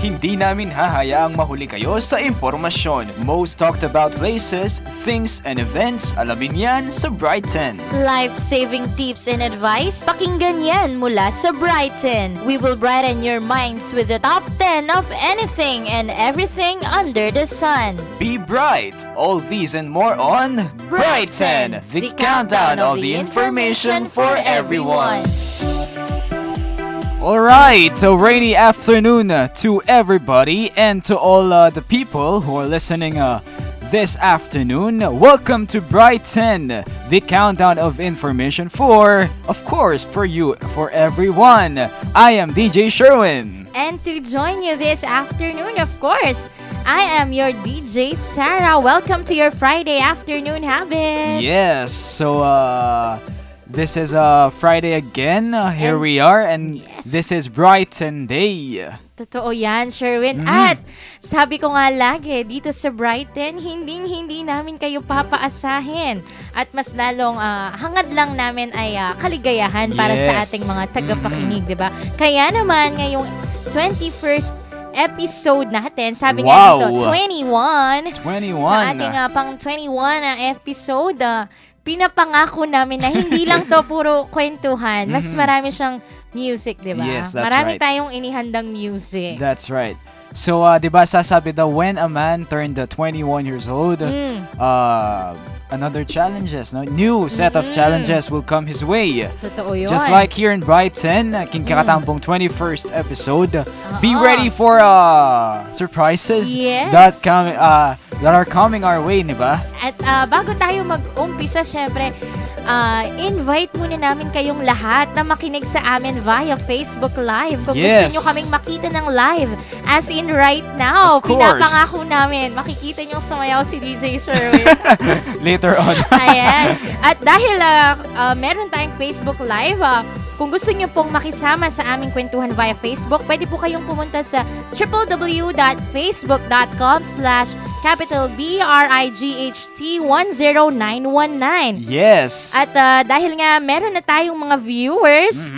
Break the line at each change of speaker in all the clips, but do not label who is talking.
Hindi namin hahayaang mahuli kayo sa impormasyon. Most talked about places, things, and events, alamin yan sa Brighten.
Life-saving tips and advice, pakinggan yan mula sa Brighten. We will brighten your minds with the top 10 of anything and everything under the sun.
Be bright! All these and more on Brighten, the countdown of the information for everyone. Alright, so rainy afternoon to everybody and to all the people who are listening this afternoon. Welcome to Brighten, the countdown of information for, of course, for you, for everyone. I am DJ Sherwin.
And to join you this afternoon, of course, I am your DJ Sarah. Welcome to your Friday afternoon habit.
Yes, so this is Friday again. Here we are, and
yes,
this is Brighten Day.
Totoo yan, Sherwin. At sabi ko nga lagi, dito sa Brighten, hindi namin kayo papaasahin. At mas lalong hangad lang namin ay kaligayahan para sa ating mga tagapakinig, di ba? Kaya naman, ngayong 21st episode natin, sabi nga dito, 21. Sa ating pang 21 na episode, pinapangako namin na hindi lang to puro kwentuhan. Mas marami siyang music, di ba?
Yes, that's
marami
right.
tayong inihandang music.
That's right. So, di ba sasabi daw, when a man turned 21 years old, another challenges, no? New set of challenges will come his way.
Totoo yun.
Just like here in Brighten, kinkakatampong 21st episode. Be ready for surprises that are coming our way, di ba?
At bago tayo mag-umpisa, syempre, invite muna namin kayong lahat na makinig sa amin via Facebook Live. Kung gusto nyo kaming makita ng live, as in right now, pinapangako namin, makikita nyo sumayaw si DJ Sherwin.
Later on.
Ayan. At dahil meron tayong Facebook Live, kung gusto nyo pong makisama sa aming kwentuhan via Facebook, pwede po kayong pumunta sa www.facebook.com/BRIGHT10919.
Yes.
At dahil nga meron na tayong mga viewers,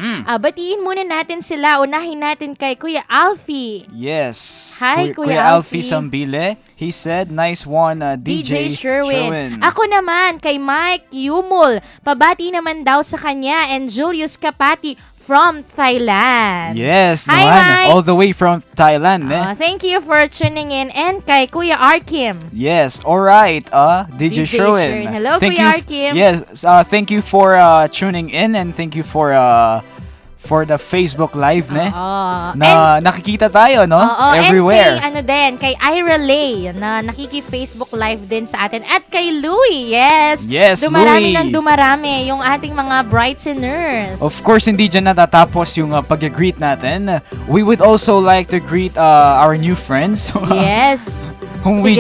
batiin muna natin sila. Unahin natin kay Kuya Alfie.
Yes.
Hi, Kuya
Alfie Sambile. He said, nice one, DJ
Sherwin. Ako naman, kay Mike Yumul. Pabati naman daw sa kanya and Julius Kapati from Thailand.
Yes,
hi, Mike.
All the way from Thailand.
Thank you for tuning in. And kay Kuya Arkim.
Yes, alright, DJ Sherwin.
Hello, Kuya Arkim.
Yes, thank you for tuning in and thank you for the Facebook Live, na nakikita tayo, no? Everywhere.
And kay Ira Lay, na nakiki-Facebook Live din sa atin. At kay Louie, yes, dumarami
Louie.
Dumarami yung ating mga Brighteners.
Of course, hindi dyan natatapos yung pag-greet natin. We would also like to greet our new friends.
Yes.
whom we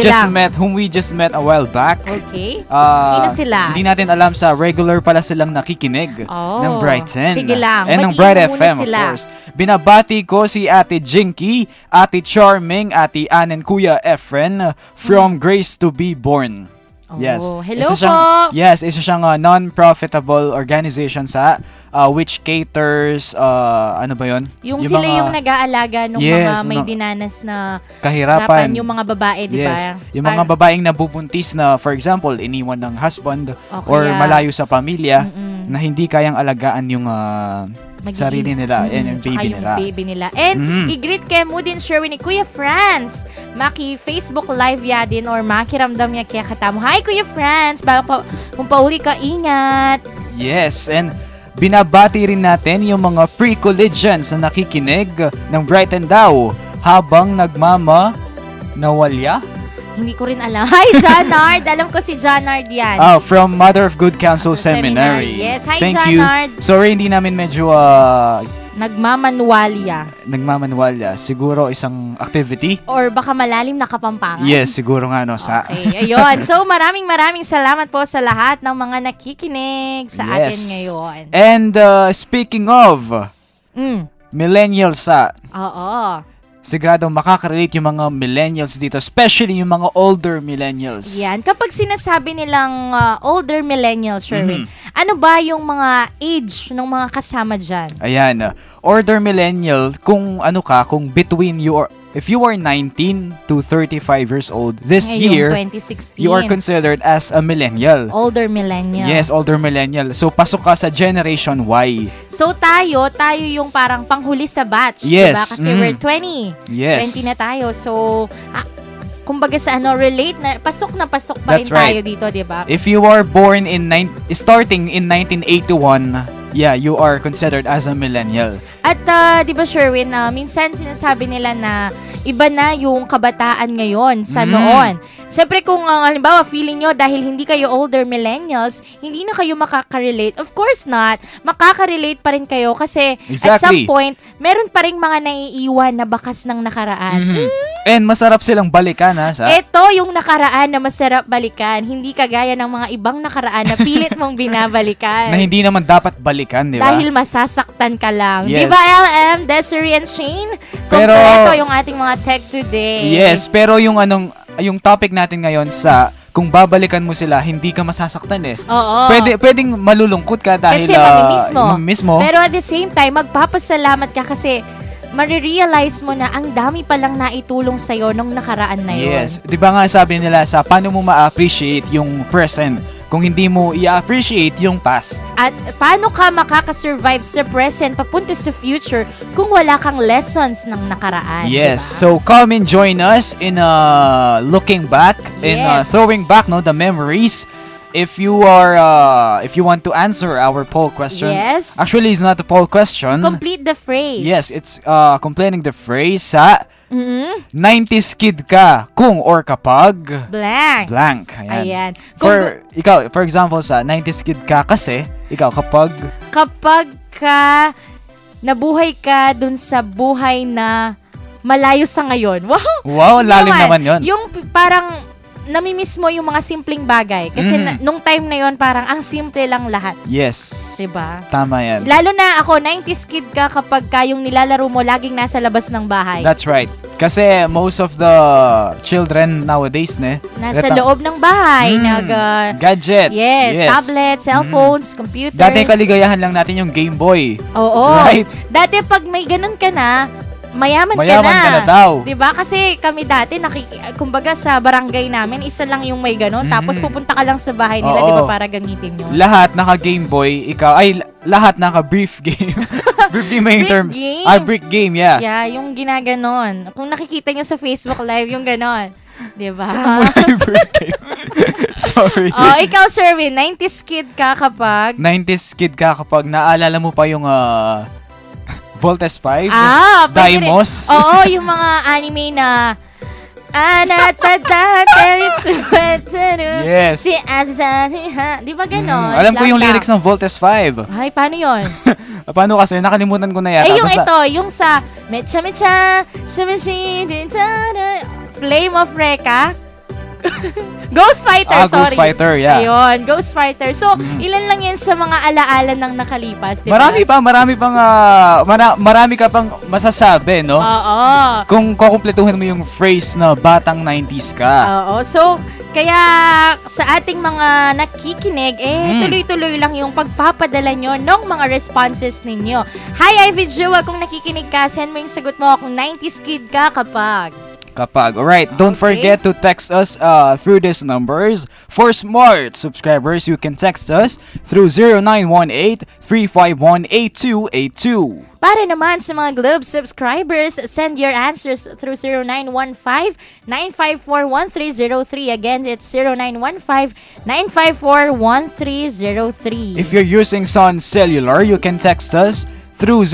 just met a while back.
Okay. Sino sila?
Hindi natin alam sa regular pala silang nakikinig ng Brighten.
Sige lang.
And ng Bright FM, of course. Binabati ko si Ate Jinky, Ate Charming, Ate Ann, and Kuya Efren from Grace to Be Born. Yes.
Hello po.
Yes, isa siyang non-profitable organization sa which caters ano ba 'yon?
Yung sila yung nag-aalaga ng mga may dinanas na
kahirapan,
yung mga babae, di ba?
Yung mga babaeng nabubuntis na, for example, iniwan ng husband or malayo sa pamilya na hindi kayang alagaan yung sarili nila and yung baby nila.
And i-greet kay mo din Sherwin ni Kuya Franz. Maki-Facebook live ya din or makiramdam niya kaya katamo. Hi Kuya Franz! Kung pauli ka, ingat!
Yes, and binabati rin natin yung mga pre-collegians na nakikinig ng Brighten daw habang nawalya.
Hindi ko rin alam. Hi, Janard! Alam ko si Janard yan.
From Mother of Good Counsel Seminary.
Yes. Hi,
Thank
Janard.
you. Sorry, hindi namin medyo
Nagmamanwalya.
Siguro isang activity.
Or baka malalim na Kapampangan.
Yes, siguro nga, no.
Okay, ayun. So, maraming salamat po sa lahat ng mga nakikinig sa atin ngayon.
And speaking of millennials,
oo.
Sigurado makaka-relate yung mga millennials dito, especially yung mga older millennials.
Yan. Kapag sinasabi nilang older millennials, Sherwin, ano ba yung mga age ng mga kasama dyan?
Ayan. Older millennial, kung between you or if you are 19 to 35 years old this
Ngayong
year,
2016.
you are considered as a millennial.
Older millennial.
Yes, older millennial. So, pasok ka sa Generation Y.
So tayo yung parang panghuli sa batch.
Yes.
Diba? Kasi we're 20.
Yes.
20 na tayo. So, kumbaga sa relate na, pasok pa
That's
rin tayo
right.
dito, diba?
If you are born starting in 1981, yeah, you are considered as a millennial.
At di ba Sherwin, minsan sinasabi nila na iba na yung kabataan ngayon sa noon. Siyempre kung halimbawa feeling nyo dahil hindi kayo older millennials, hindi na kayo makaka-relate. Of course not. Makaka-relate pa rin kayo kasi at some point, meron pa rin mga naiiwan na bakas ng nakaraan.
And masarap silang balikan, ha?
Ito yung nakaraan na masarap balikan. Hindi kagaya ng mga ibang nakaraan na pilit mong binabalikan.
Na hindi naman dapat balikan, di ba?
Dahil masasaktan ka lang.
Yes.
Di ba, LM, Desiree and Shane?
Pero,
kompleto yung ating mga tech today.
Yes, pero yung topic natin ngayon sa kung babalikan mo sila, hindi ka masasaktan eh.
Oo.
Pwedeng malulungkot ka dahil
kasi
mamimiss mo.
Pero at the same time, magpapasalamat ka kasi marirealize mo na ang dami palang naitulong sa'yo nung nakaraan na yun.
Yes. Di ba nga sabi nila sa paano mo ma-appreciate yung present kung hindi mo i-appreciate yung past.
At paano ka makakasurvive sa present papunta sa future kung wala kang lessons ng nakaraan?
Yes.
Diba?
So come and join us in looking back and
Yes.
throwing back the memories. If you want to answer our poll question.
Yes.
Actually, it's not a poll question.
Complete the phrase.
Yes, it's completing the phrase sa 90s kid ka kung or kapag
Blank.
blank. Ayan.
Ayan.
For example sa 90s kid ka kasi ikaw kapag
ka nabuhay ka dun sa buhay na malayo sa ngayon. Wow!
wow, lalim naman yun.
Yung parang namimiss mo yung mga simpleng bagay. Kasi nung time na yon parang ang simple lang lahat.
Yes.
Diba?
Tama yan.
Lalo na ako, 90s kid ka kapag yung nilalaro mo laging nasa labas ng bahay.
That's right. Kasi most of the children nowadays,
Nasa loob ng bahay.
Gadgets.
Yes, tablets, cellphones, computers.
Dati kaligayahan lang natin yung Game Boy.
Oo.
Right?
Dati pag may ganun ka na, mayaman
ka na daw.
Diba? Kasi kami dati, kumbaga sa barangay namin, isa lang yung may ganun. Tapos pupunta ka lang sa bahay nila,
Oo.
diba, para gamitin yun.
Lahat naka-Game Boy, lahat naka-brief game. Brief game yung term.
Game?
Brick game, yeah.
Yeah, yung ginaganon. Kung nakikita nyo sa Facebook Live, yung ganon. Diba?
Saan mo na yung brick game? Sorry.
Oh, ikaw, Sherwin, 90s kid ka kapag...
90s kid ka kapag naalala mo pa yung Voltes 5?
pwede rin.
Daimos?
Oo, yung mga anime na...
Yes.
Di ba ganon?
Alam ko yung lyrics ng Voltes 5.
Ay, paano yun?
Paano kasi? Nakalimutan ko na yata.
Ay, yung sa Mecha Mecha, Flame of Reka. Ghost Fighter, sorry.
Ghost Fighter, yeah.
Ayun, Ghost Fighter. So, ilan lang yan sa mga alaala ng nakalipas, diba?
Marami ka pang masasabi, no?
Oo.
Kung kukumpletuhin mo yung phrase na batang 90s ka.
Oo. So, kaya sa ating mga nakikinig, tuloy-tuloy lang yung pagpapadala nyo ng mga responses ninyo. Hi, Ivy Jewel, kung nakikinig ka, send mo yung sagot mo kung 90s kid ka kapag.
Alright, don't forget to text us through these numbers. For smart subscribers, you can text us through 0918-351-8282.
Para naman sa mga Globe subscribers, send your answers through 0915-954-1303. Again, it's 0915-954-1303.
If you're using Sun Cellular, you can text us through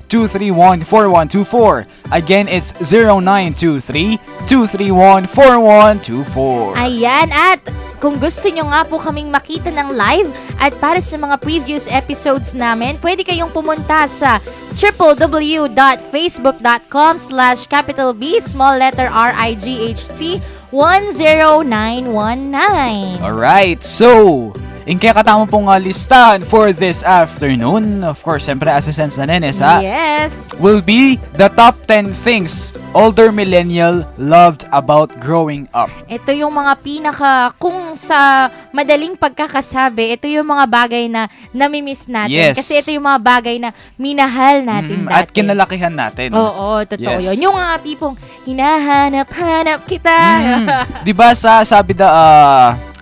0923-231-4124. Again, it's 0923-231-4124.
Ayan, at kung gusto nyo nga po kaming makita ng live at para sa mga previous episodes namin, pwede kayong pumunta sa www.facebook.com/capital B small letter RIGHT 10919.
Alright, so Yung kaya katama pong listahan for this afternoon, of course, syempre as a sense na nenes,
Yes.
will be the top 10 things older millennial loved about growing up.
Ito yung mga kung sa madaling pagkakasabi, ito yung mga bagay na namimiss natin.
Yes.
Kasi ito yung mga bagay na minahal natin dati.
At kinalakihan natin.
Oo, totoo
Yes.
yun. Yung mga tipong hinahanap-hanap kita.
Di ba sabi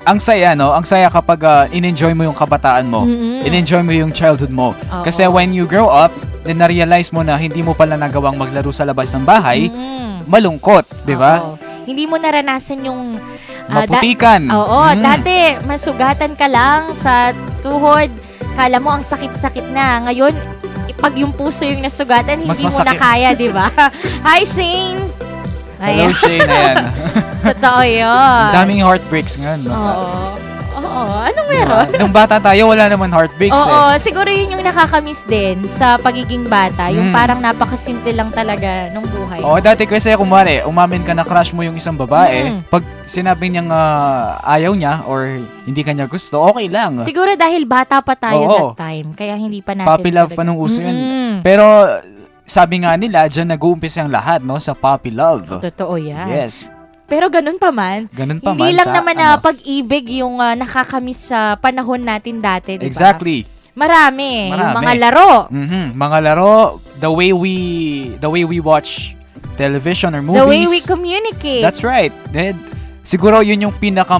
ang saya, no? Ang saya kapag in-enjoy mo yung kabataan mo. In-enjoy mo yung childhood mo.
Oo.
Kasi when you grow up, then na-realize mo na hindi mo pala nagawang maglaro sa labas ng bahay, malungkot, di ba?
Oo. Hindi mo naranasan yung
Maputikan.
Dati masugatan ka lang sa tuhod. Kala mo ang sakit-sakit na. Ngayon, pag yung puso yung nasugatan,
Mas
hindi mo na
masakit.
kaya, di ba? Hi, Shane!
Hello, Shane. Ayan.
Totoo yun.
Ang daming heartbreaks ngayon. No?
Oo. Anong meron?
Nung bata tayo, wala naman heartbreaks
Oo, siguro yun yung nakakamiss din sa pagiging bata. Yung parang napakasimple lang talaga nung buhay.
Oo, dati kasi kumari, umamin ka na crush mo yung isang babae, pag sinabi niyang ayaw niya or hindi ka niya gusto, okay lang.
Siguro dahil bata pa tayo
Oo.
that time. Kaya hindi pa natin.
Puppy love pa nung uso yun. Pero sabi nga nila, dyan nag-uumpisa ang lahat, no? Sa puppy love.
Totoo yan.
Yes.
Pero ganun pa man.
Ganun pa
Hindi
man
lang
sa,
naman na pag-ibig yung nakakamiss sa panahon natin dati, di ba?
Exactly.
Marami. Yung
Marami.
mga laro.
Mga laro, the way we watch television or movies.
The way we communicate.
That's right. Siguro yun yung pinaka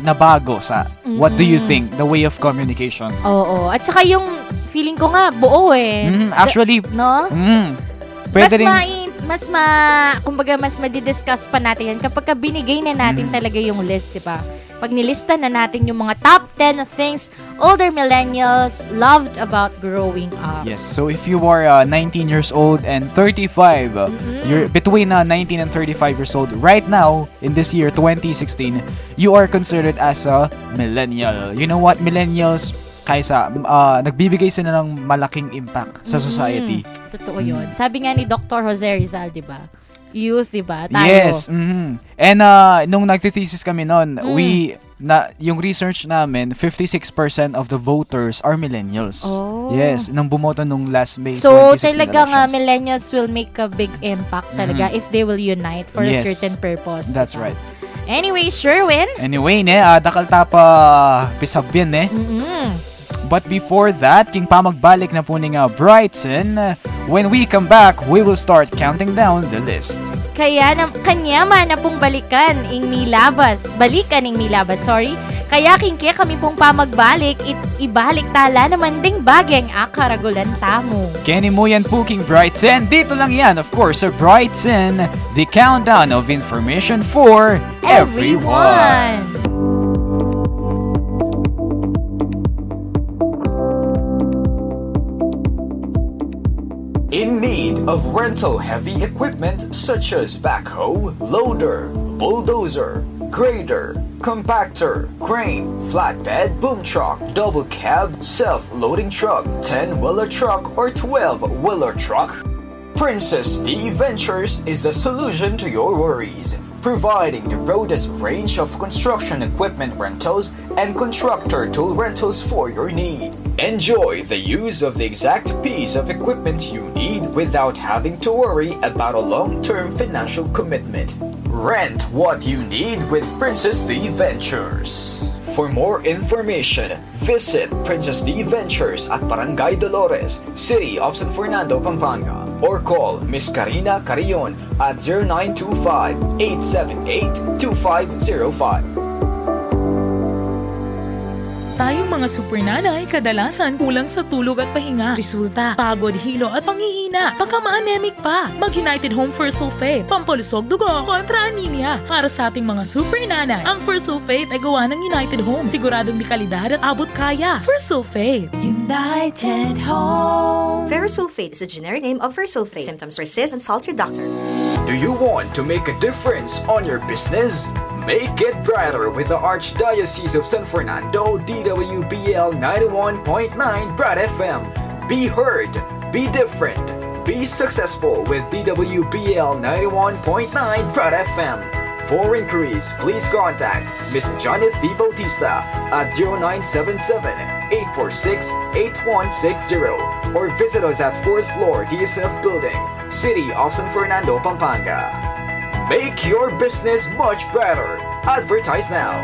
nabago sa what do you think, the way of communication.
Oo. At saka yung feeling ko nga, buo eh.
Actually,
no?
Pwede
kumbaga mas madidiscuss pa natin yan kapag binigay na natin talaga yung list, di ba? Pag nilista na natin yung mga top 10 things older millennials loved about growing up.
Yes, so if you are 19 years old and 35, you're between 19 and 35 years old right now in this year 2016, you are considered as a millennial. You know what, millennials, kaysa nagbibigay sila ng malaking impact sa society.
Totoo yun. Sabi nga ni Dr. Jose Rizal, di ba? Youth, di ba? Tayo.
Yes. And nung nagtithesis kami noon, yung research namin, 56% of the voters are millennials.
Oh.
Yes, nang bumoto nung last May 2016
So, talagang
elections.
millennials will make a big impact talaga if they will unite for a certain purpose.
That's
diba?
right.
Anyway, Sherwin.
Anyway, dakal tapa pisabyan But before that, king pa magbalik na po ni Brighton. When we come back, we will start counting down the list.
Kanya man na pong balikan ing milabas. Kaya kingke kami pong pamagbalik, ibalik tala naman ding bageng akaragulan tamo.
Kenny mo yan po, King Brighton. Dito lang yan, of course, sa Brighton, the countdown of information for everyone.
In need of rental-heavy equipment such as backhoe, loader, bulldozer, grader, compactor, crane, flatbed, boom truck, double cab, self-loading truck, 10-wheeler truck, or 12-wheeler truck? Princess D Ventures is the solution to your worries, providing the broadest range of construction equipment rentals and contractor tool rentals for your need. Enjoy the use of the exact piece of equipment you need without having to worry about a long-term financial commitment. Rent what you need with Princess D Ventures. For more information, visit Princess D Ventures at Barangay Dolores, City of San Fernando, Pampanga, or call Miss Karina Carrion at 0925-878-2505.
Tayong mga super nanay, kadalasan kulang sa tulog at pahinga. Resulta, pagod, hilo at panghihina. Baka ma-anemic pa. Mag-United Home for Sulfate. Pampalusog dugo kontra anemia. Para sa ating mga super nanay, ang For Sulfate ay gawa ng United Home. Siguradong di kalidad at abot kaya. For Sulfate.
United Home. Ferrosulfate is a generic name of Ferrosulfate. Symptoms persist, consult your doctor.
Do you want to make a difference on your business? Make it brighter with the Archdiocese of San Fernando DWBL 91.9 Brad FM. Be heard, be different, be successful with DWBL 91.9 Brad FM. For inquiries, please contact Miss Janet V. Bautista at 0977-846-8160 or visit us at 4th floor DSF Building, City of San Fernando, Pampanga. Make your business much better. Advertise now.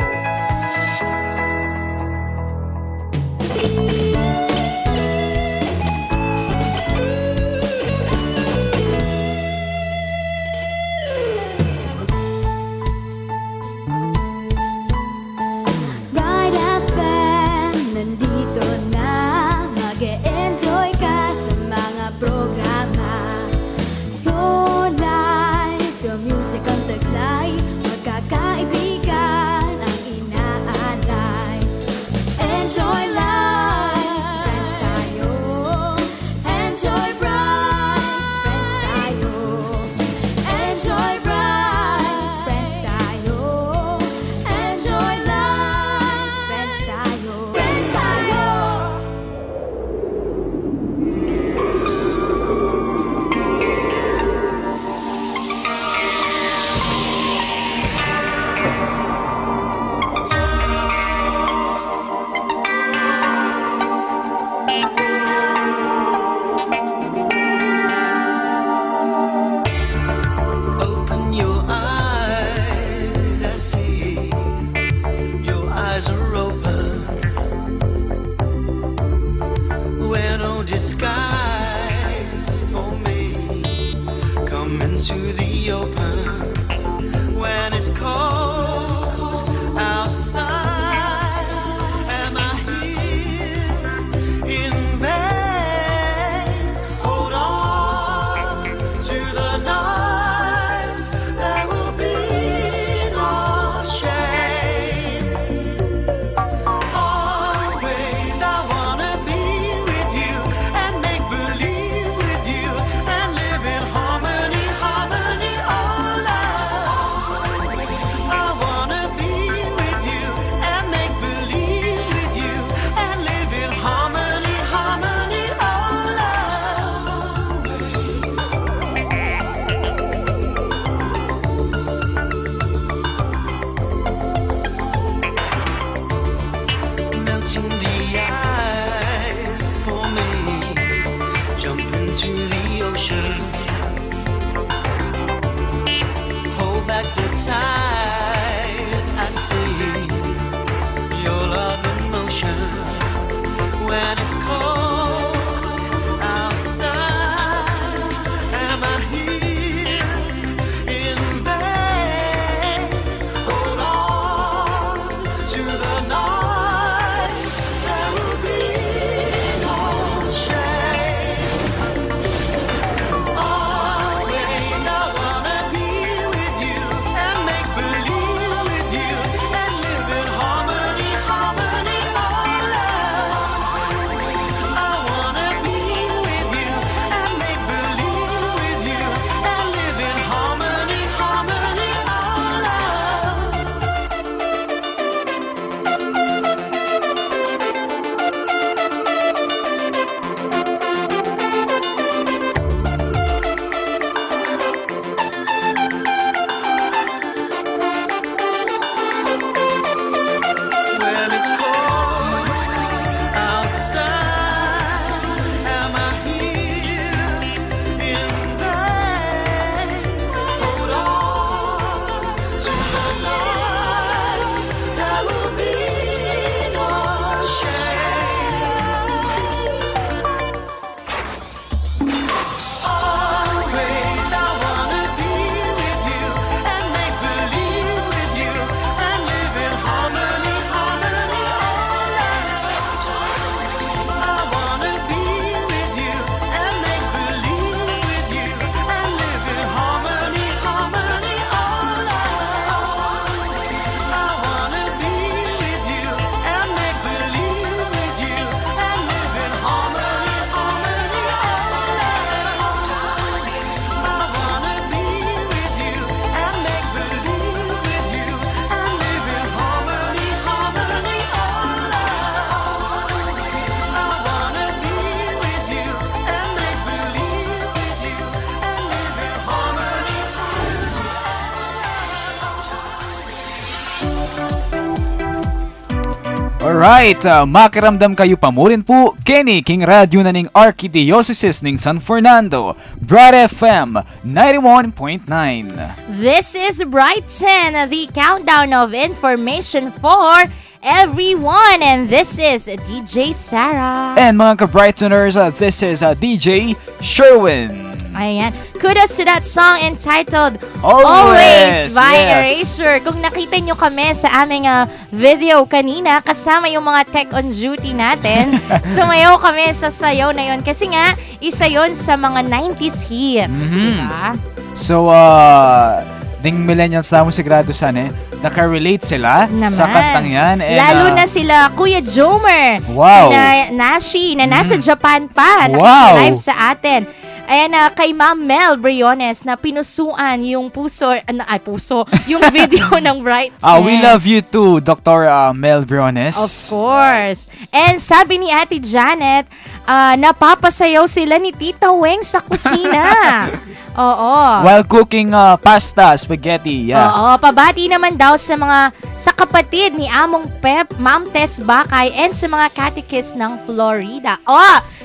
Harmony, all love. I wanna be
Alright, makiramdam kayo pamurin po, Kenny, King Radio na ning Archdiocese ning San Fernando, Bright FM 91.9.
This is Brighton, the countdown of information for everyone, and this is DJ Sarah.
And mga ka-Brightoners, this is DJ Sherwin.
Ayan. Kudos to that song entitled
Always
by
yes.
Erasure. Kung nakita nyo kami sa aming video kanina, kasama yung mga tech on duty natin, sumayaw kami sa sayaw na yon kasi nga, isa yon sa mga 90s hits. Diba?
So, ding millennials na sigurado sana naka-relate sila
Naman.
sa kantang yan. And,
lalo na sila Kuya Jomer,
Wow.
sila Nashi, na nasa Japan pa,
Wow.
live sa atin. Ayan na, kay Ma'am Mel Briones na pinusuan yung yung video ng Bright Sen.
we love you too, Dr. Mel Briones.
Of course. And sabi ni Ate Janet, napapasayaw sila ni Tita Weng sa kusina. Oo.
While cooking pasta, spaghetti, yeah.
Oo, pabati naman daw sa kapatid ni Among Pep, Ma'am Tess Bakay, and sa mga catechist ng Florida.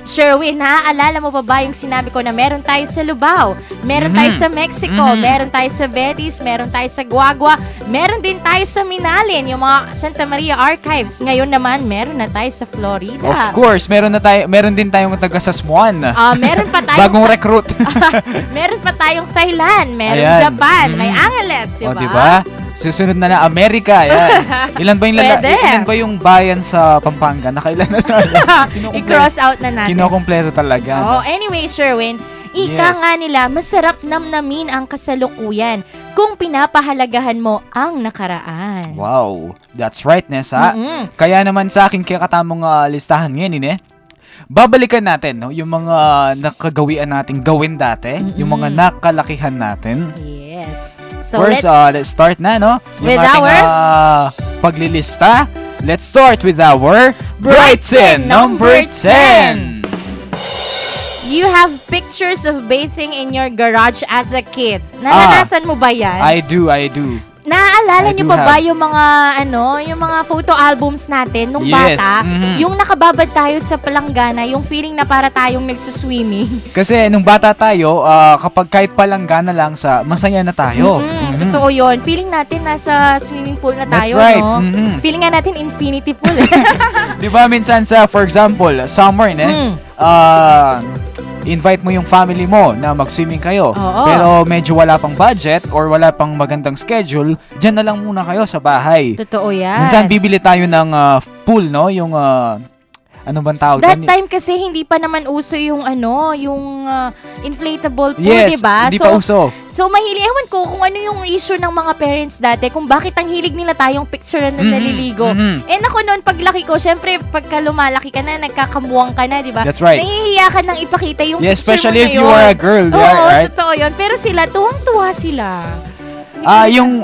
Sherwin, naaalala mo pa ba yung sinabi ko na meron tayo sa Lubao, meron tayo sa Mexico, meron tayo sa Betis, meron tayo sa Guagua, meron din tayo sa Minalin, yung mga Santa Maria Archives. Ngayon naman, meron na tayo sa Florida.
Of course, meron din tayong taga Sasmuan.
Meron pa tayong
Bagong recruit.
meron pa tayong Thailand, meron
Ayan.
Japan, may Angeles, di ba?
Diba? Susunod na Amerika. Yan. Ilan ba yung bayan sa Pampanga? Nakailan na tayo?
I-cross out na natin.
Kinokompleto talaga.
Anyway, Sherwin, ika nga nila, masarap namnamin ang kasalukuyan kung pinapahalagahan mo ang nakaraan.
Wow. That's right, Nessa. Kaya naman sa aking kakatamong listahan ngayon, babalikan natin yung mga nakagawian nating gawin dati, yung mga nakalakihan natin.
Yes. So
First, let's start na,
with
yung ating paglilista. Let's start with our Brighton number 10.
You have pictures of bathing in your garage as a kid. Naranasan mo ba yan?
I do.
Naaalala
I
niyo
do
pa ba
have.
yung mga photo albums natin nung
Yes,
bata? Yung nakababad tayo sa palanggana, yung feeling na para tayong nagsuswimming.
Kasi nung bata tayo, kapag kahit palanggana lang masaya na tayo.
Totoo yun. Feeling natin nasa swimming pool na
That's
tayo,
right.
no? Feeling nga natin infinity pool.
Di ba minsan for example, summer, invite mo yung family mo na mag-swimming kayo.
Oo.
Pero medyo wala pang budget or wala pang magandang schedule, dyan na lang muna kayo sa bahay.
Totoo yan.
Minsan bibili tayo ng pool, yung ano bang tawag
That
doon?
time kasi hindi pa naman uso yung inflatable pool,
Yes,
diba?
hindi pa uso.
So ewan ko kung ano yung issue ng mga parents dati, kung bakit ang hilig nila tayong picture na naliligo. Ako noon, paglaki ko, syempre, pagka lumalaki ka na, nagkakamuwang ka na, diba?
That's right.
Nahihiya ka nang ipakita yung
Yes,
picture
especially
mo
if you are a girl,
Oo,
right?
totoo yun. Pero sila, tuwang-tuwa sila.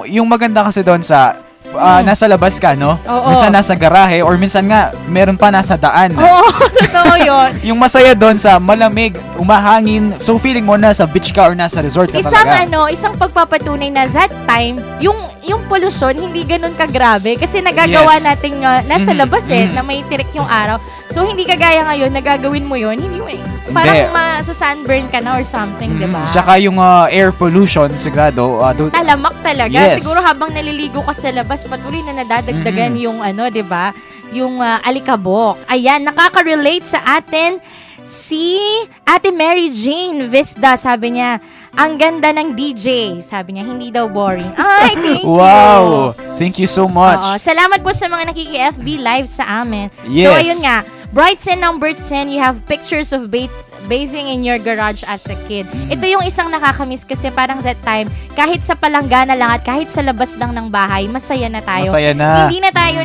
Yung maganda kasi doon sa nasa labas ka, no?
Oo.
Minsan nasa garahe or minsan nga meron pa nasa daan.
Oo, totoo yun.
Yung masaya doon sa malamig, umahangin, so feeling mo nasa beach ka or nasa resort ka talaga.
Isang pagpapatunay na that time, yung pollution hindi ganun kagrabe kasi nagagawa
Yes.
nating nasa labas na may tirik yung araw. So hindi kagaya ngayon, nagagawin mo yun, hindi mo parang masa-sunburn ka na or something, di ba?
Tsaka yung air pollution, sigurado.
Talamak talaga.
Yes.
Siguro habang naliligo ka sa labas, patuloy na nadadagdagan yung di ba? Yung alikabok. Ayan, nakaka-relate sa atin si Ate Mary Jane Visda. Sabi niya, ang ganda ng DJ. Sabi niya, hindi daw boring. Ay, thank you.
Wow! Thank you so much.
Oo, salamat po sa mga nakiki-FB live sa amin.
Yes.
So, ayun nga. Brighton number 10, you have pictures of bathing in your garage as a kid. Ito yung isang nakakamiss kasi parang that time, kahit sa palanggana lang at kahit sa labas lang ng bahay, masaya na tayo.
Masaya na.
Hindi na tayo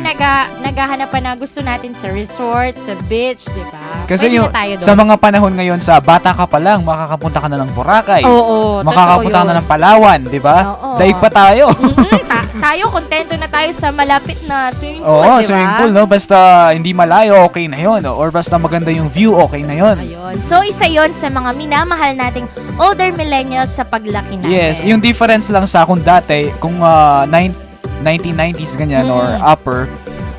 naghahanap pa na gusto natin sa resort, sa beach, di ba?
Kasi
Pwede
yung,
na tayo doon.
sa mga panahon ngayon, sa bata ka pa lang, makakapunta ka na ng Boracay.
Oo,
makakapunta ka na ng Palawan, di ba?
Oo.
Daig pa tayo.
Tayo, kontento na tayo sa malapit na swimming pool,
Oo,
di ba?
swimming pool, no? Basta hindi malayo, okay na yun. Or basta maganda yung view, okay na yun.
Ayun. So, isa yon sa mga minamahal nating older millennials sa paglaki natin.
Yes, yung difference lang sa kung dati, kung 1990s ganyan or upper,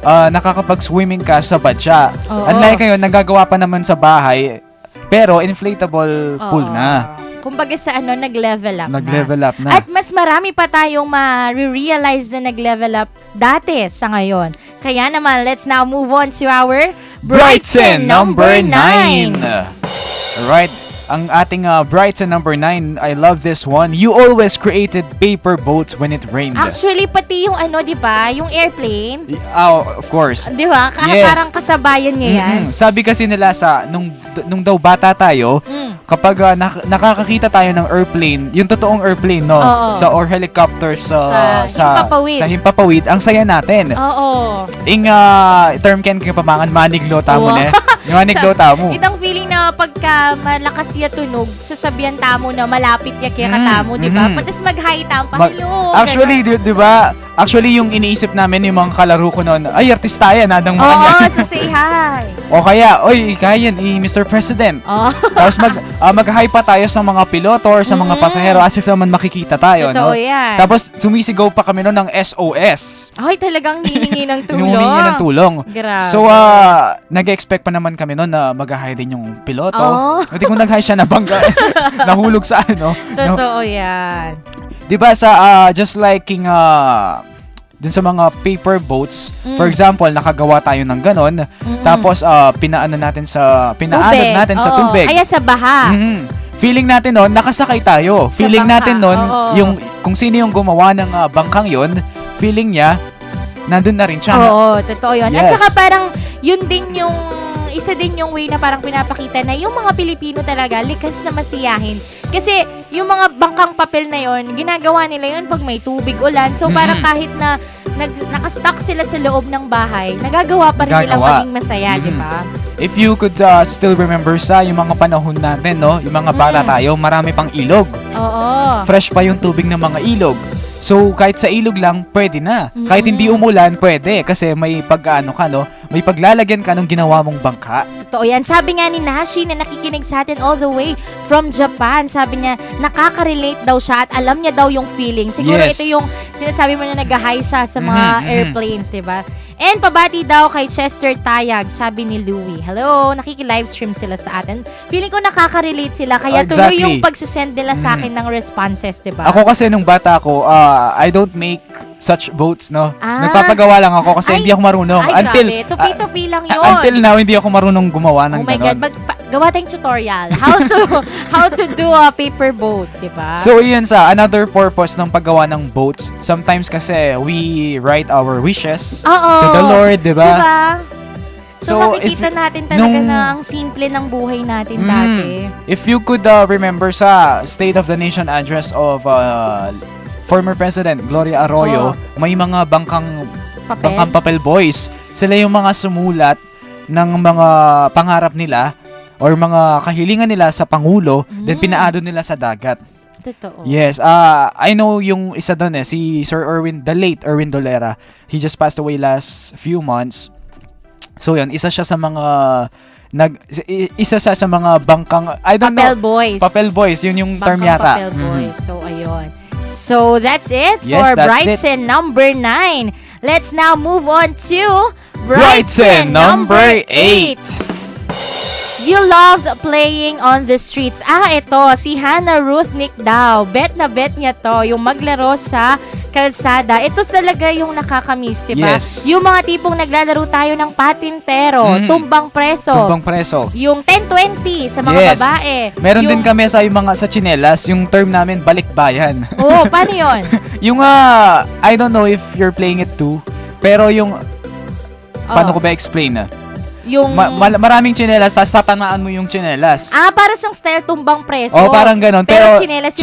nakakapag-swimming ka sa badya.
Oo.
Unlike ngayon, nagagawa pa naman sa bahay, pero inflatable pool na.
Kumbaga sa nag-level up
Nag-level up na.
At mas marami pa tayong ma-realize na nag-level up dati sa ngayon. Kaya naman, let's now move on to our
Brighton number 9. Alright. Ang ating Brighton number 9, I love this one. You always created paper boats when it rained.
Actually, pati yung di ba? Yung airplane.
Of course.
Di ba?
Yes.
Parang kasabayan niya yan.
Sabi kasi nila nung daw bata tayo, kapag nakakakita tayo ng airplane, yung totoong airplane, no? Or helicopter sa Himpapawid, ang saya natin.
Oo.
Term ken kapamangan maniglota mo ne. Yung maniglota mo.
Itong feeling na pagka malakas ya tunog, sasabihan tamo na malapit ya kaya katamo, di ba? Patas mag-hi tam pa, hello.
Actually, di ba? Actually, yung iniisip namin yung mga kalaro ko noon, ay, artista yan, adang mga
Oo, so say hi.
O kaya, oy, kaya yan, Mr. President. Tapos mag-hi pa tayo sa mga piloto or sa mga pasahero as if naman makikita tayo,
totoo
no?
yan.
Tapos sumisigaw pa kami noon ng SOS.
Ay, talagang hihingi ng tulong.
Hihingi ng tulong.
Grabe.
So, nag-expect pa naman kami noon na mag-hi din yung piloto. Hindi kung nag-hi siya, nabangga. Nahulog sa
Totoo yan.
Diba just like dun sa mga paper boats, for example, nakagawa tayo ng ganon, tapos pinaanod natin sa tubig.
Kaya sa baha.
Feeling natin nun, nakasakay tayo. Feeling natin nun, yung kung sino yung gumawa ng bangkang yon, feeling niya, nandun na rin siya.
Oo, totoo yun.
Yes.
At saka parang, yun din yung isa din yung way na parang pinapakita na yung mga Pilipino talaga likas na masiyahin. Kasi yung mga bangkang papel na yon, ginagawa nila yun pag may tubig, ulan. So parang kahit na nakastuck sila sa loob ng bahay, nagagawa pa rin nilang maging masaya, di ba?
If you could still remember yung mga panahon natin, no? Yung mga bata tayo, marami pang ilog.
Oo.
Fresh pa yung tubig ng mga ilog. So, kahit sa ilog lang, pwede na. Kahit hindi umulan, pwede. Kasi may may paglalagyan ka nung ginawa mong bangka.
Totoo yan. Sabi nga ni Nashi na nakikinig sa atin all the way from Japan. Sabi niya, nakaka-relate daw siya at alam niya daw yung feeling. Siguro ito yung sinasabi mo na nag-hi siya sa mga airplanes, diba? And pabati daw kay Chester Tayag, sabi ni Louie. Hello, nakiki-livestream sila sa atin. Feeling ko nakaka-relate sila, kaya tuloy yung pagsisend nila sa akin ng responses, diba?
Ako kasi nung bata ko, I don't make such boats, no? Nagpapagawa lang ako kasi hindi ako marunong.
Grabe. Tupi-tupi lang yun.
Until now, hindi ako marunong gumawa ng
ganon. Oh my
ganon.
God, gawa tayong tutorial. How to do a paper boat, diba?
So, yun another purpose ng paggawa ng boats. Sometimes kasi we write our wishes to the Lord, diba?
So makikita natin talaga na ang simple ng buhay natin dati.
If you could remember sa State of the Nation address of former President Gloria Arroyo, may mga bangkang papel boys. Sila yung mga sumulat ng mga pangarap nila or mga kahilingan nila sa Pangulo, then pinaado nila sa dagat.
Totoo.
Yes, I know yung isa doon si Sir Erwin, the late Erwin Dolera. He just passed away last few months. So yun, isa siya sa mga bangkang, I don't
Papel
know.
boys.
Papel boys, yun yung term yata.
Papel boys. So ayun. So that's it
Yes,
for
that's
Brighton number 9. Let's now move on to
Brighton number 8.
You loved playing on the streets. Ito, si Hannah Ruth Nick daw. Bet na bet niya to, yung maglaro sa kalsada. Ito talaga yung nakakamiss, diba?
Yes.
Yung mga tipong naglalaro tayo ng patintero, tumbang preso.
Tumbang preso.
Yung 10-20 sa mga babae.
Meron din kami sa chinelas, yung term namin, balikbayan.
Oo, paano yun?
Yung, I don't know if you're playing it too, pero yung, paano ko ba explain
Yung
maraming tsinelas, tapos tatamaan mo yung tsinelas.
Para siyang style tumbang preso.
Parang ganon. Pero
tsinelas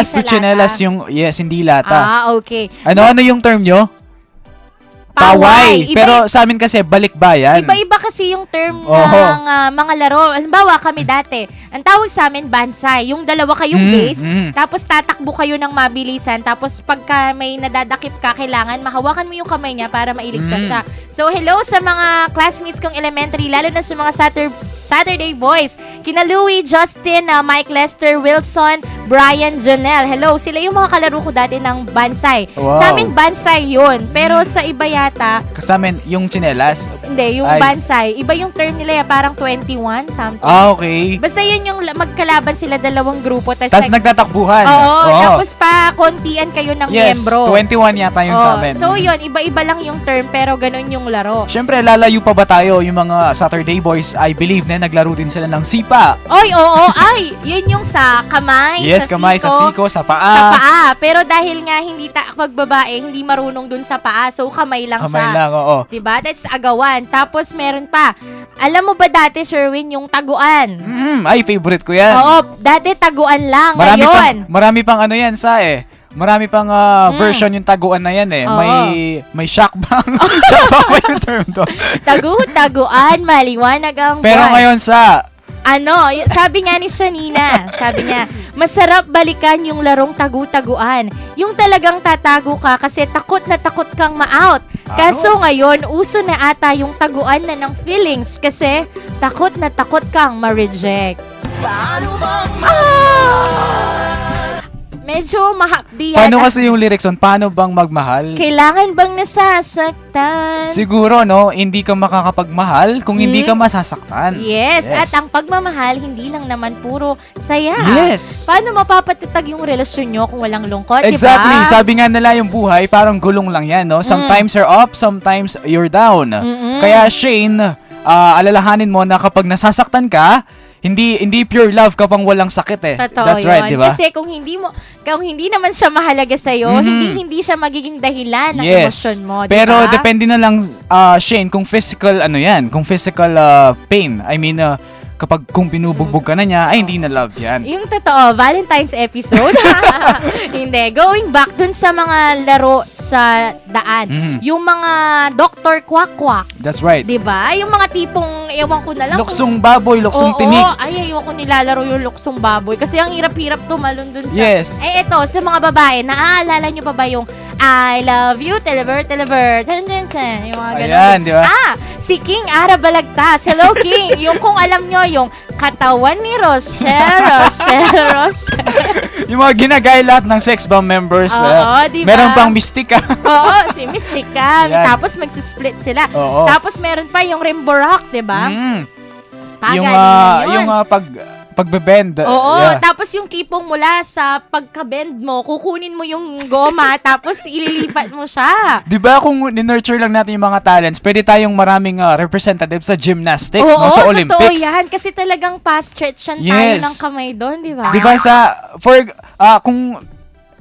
to tsinelas yung, hindi lata.
Okay.
Ano yung term nyo? Paway. Pero sa amin kasi, balikbayan.
Iba-iba kasi yung term ng mga laro. Halimbawa, kami dati, ang tawag sa amin, bansay. Yung dalawa kayong base, tapos tatakbo kayo ng mabilisan, tapos pagka may nadadakip ka, kailangan mahawakan mo yung kamay niya para mailigtas siya. So, hello sa mga classmates kong elementary, lalo na sa mga Saturday boys. Kina Louie, Justin, Mike Lester, Wilson, Brian Jonel. Hello, sila yung mga kalaro ko dati ng Bansay.
Wow.
Sa amin, Bansay yun. Pero sa iba yata,
Sa amin, yung tsinelas.
hindi, yung
Ay.
Bansay. Iba yung term nila, parang 21, something.
Okay.
Basta yun yung magkalaban sila dalawang grupo.
Tapos nagtatakbuhan.
Oo, tapos pa kontian kayo ng
yes,
miyembro.
21 yata yun sa amin.
So yun, iba-iba lang yung term pero ganun yung laro.
Siyempre, lalayo pa ba tayo? Yung mga Saturday boys, I believe na naglaro din sila ng sipa.
Oy, oo, ay, yun yung sa kamay,
Yes,
sa
kamay,
siko,
sa siko, sa paa.
sa paa. Pero dahil nga hindi pag babae, hindi marunong dun sa paa, so kamay lang
Kamay
siya.
lang, oo.
Diba? That's agawan. Tapos meron pa. Alam mo ba dati, Sherwin, yung taguan?
Ay, favorite ko yan.
Oo, dati taguan lang. Ngayon,
Marami pang ano yan, marami pang version yung taguan na yan eh.
Oo.
May shock bang? Shock bang ba yung term to?
taguan, maliwanag ang
Pero
buwan.
ngayon
Sabi nga ni Shanina, sabi niya, masarap balikan yung larong tagu-taguan. Yung talagang tatago ka kasi takot na takot kang ma-out. Kaso ngayon, uso na ata yung taguan na ng feelings kasi takot na takot kang ma-reject. Medyo mahapdi yan.
paano kasi yung lyrics on? Paano bang magmahal?
Kailangan bang nasasaktan?
Siguro, no? Hindi ka makakapagmahal kung hindi ka masasaktan.
Yes, at ang pagmamahal, hindi lang naman puro saya.
Yes.
Paano mapapatatag yung relasyon nyo kung walang lungkot,
Exactly.
diba?
Sabi nga nila yung buhay, parang gulong lang yan, no? Sometimes you're up, sometimes you're down. Kaya Shane, alalahanin mo na kapag nasasaktan ka, hindi pure love kapag walang sakit eh.
Totoo
That's right,
yun.
di ba?
Kasi kung hindi naman siya mahalaga sa'yo, hindi siya magiging dahilan ng emosyon mo, diba?
Pero depende na lang, Shane, kung physical, kung physical pain. I mean, kung binubugbog ka na niya, ay hindi na love yan.
Yung totoo, Valentine's episode. Hindi. Going back dun sa mga laro sa daan. Yung mga Dr. Kwak-Kwak.
That's right.
Diba? Yung mga tipong, ewan ko na lang.
Luksong baboy, luksong tinik.
Ay, ayoko nilalaro yung luksong baboy. Kasi ang hirap-hirap tumalon dun sa...
Yes.
Eto, sa mga babae, naaalala nyo pa ba yung I love you, telever, telever, tan, tan, tan, yung mga ganun.
Ayan, di ba?
Si King Ara Balagtas. Hello, King. Yung kung alam nyo, yung katawan ni Rochelle.
Yung mga ginagaya lahat ng sex bomb members.
Oo, diba?
Meron pang Mystica.
Oo, si Mystica.
Ayan.
Tapos magsisplit sila.
Oo.
Tapos meron pa yung Rainbow Rock, diba?
Yung pagbebend.
Oo,
Yeah.
tapos yung tipong mula sa pagka-bend mo, kukunin mo yung goma, tapos ililipat mo siya.
Di ba kung ni-nurture lang natin yung mga talents, pwede tayong maraming representative sa gymnastics,
Oo,
no, sa Olympics.
totoo yan. Kasi talagang pa-stretchan tayo ng kamay doon, di ba?
Di ba kung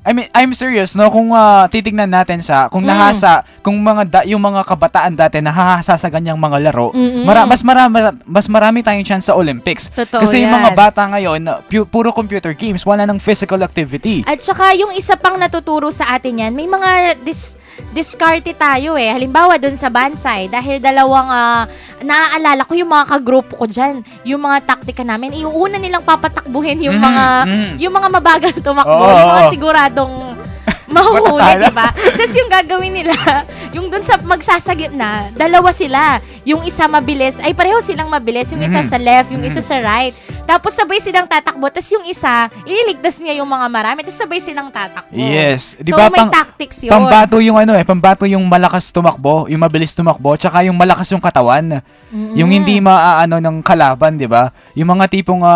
I'm serious, no, kung titignan natin kung yung mga kabataan dati nahahasa sa ganyang mga laro, mas marami tayong chance sa Olympics.
Totoo
Kasi yung
yan.
mga bata ngayon, puro computer games, wala nang physical activity.
At saka yung isa pang natuturo sa atin yan, may mga diskarte tayo eh. Halimbawa dun sa Bansay, dahil dalawang naaalala ko yung mga kagrupo ko dyan, yung mga taktika namin, iuuna nilang papatakbuhin yung yung mga mabagal tumakbo, yung mga siguradong mahuhuli,
Matatala.
diba? Tapos yung gagawin nila, yung dun sa magsasagip na, dalawa sila. Yung isa mabilis, ay pareho silang mabilis. Yung isa sa left, yung isa sa right. Tapos sabay silang tatakbo. Tapos yung isa, ililigtas niya yung mga marami. Tapos sabay silang tatakbo.
Yes.
So may tactics yun.
Pambato yung malakas tumakbo, yung mabilis tumakbo, tsaka yung malakas yung katawan. Yung hindi maaano ng kalaban, di ba? Yung mga tipong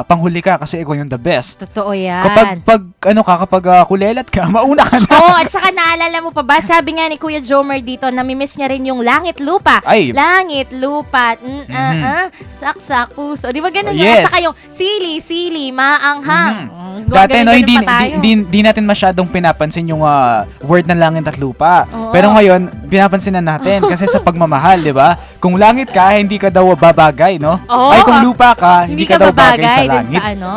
panghuli ka kasi ikaw yung the best.
Totoo yan.
Kapag kulelat ka, mauna ka na.
Oo, at saka naalala mo pa ba, sabi nga ni Kuya Jomer dito, namimiss niya rin yung langit lupa.
Ay.
Langit lupa, saksak puso. Di ba ganun yun?
Yes.
At saka yung sili, maanghang.
Dati no,
Ganun pa tayo.
hindi natin masyadong pinapansin yung word ng langit at lupa.
Oo.
Pero ngayon, pinapansin na natin kasi sa pagmamahal, di ba? Kung langit ka, hindi ka daw babagay, no?
Oo.
Ay, kung lupa ka, hindi ka daw bagay sa
dun
langit.
sa ano.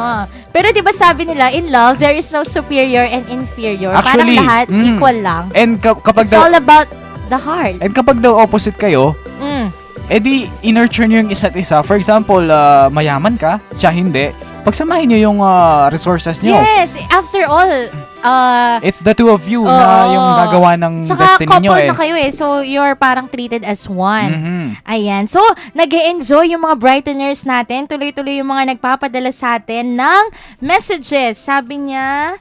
Pero 'di ba sabi nila, in love there is no superior and inferior.
Actually,
Parang lahat equal lang.
And kapag
It's all about the heart.
And kapag daw opposite kayo, edi i-nurture nyo yung isa't isa. For example, mayaman ka, siya hindi. pagsamahin nyo yung resources nyo.
Yes, after all,
It's the two of you na yung gagawa ng
saka
destiny nyo
couple na kayo so you're parang treated as one. Ayan. So, nag-e-enjoy yung mga Brighteners natin. Tuloy-tuloy yung mga nagpapadala sa atin ng messages. Sabi niya,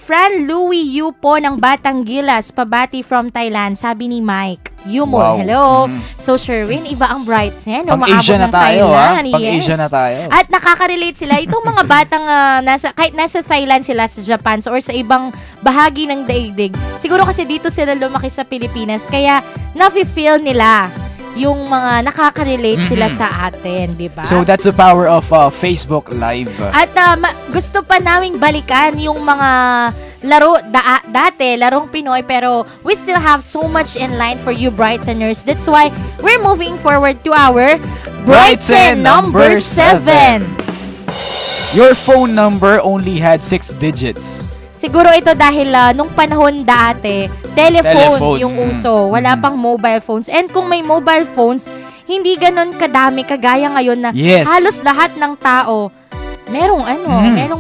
Fran Louie Yu po ng Batang Gilas, pabati from Thailand, sabi ni Mike. Yumo,
Wow.
hello. So, Sherwin, iba ang Brighten.
Pang-Asia na tayo, Pang-Asia na tayo.
At nakaka-relate sila. Itong mga batang kahit nasa Thailand sila, sa Japan, or sa ibang bahagi ng daigdig. Siguro kasi dito sila lumaki sa Pilipinas, kaya nafe-feel nila yung mga nakaka-relate sila sa atin, di ba?
So, that's the power of Facebook Live.
At gusto pa naming balikan yung mga laro dati, larong Pinoy, pero we still have so much in line for you Brighteners. That's why we're moving forward to our Brighten number 7.
Your phone number only had 6 digits.
Siguro ito dahil nung panahon dati, telephone yung uso. Wala pang mobile phones. And kung may mobile phones, hindi ganun kadami kagaya ngayon na halos lahat ng tao merong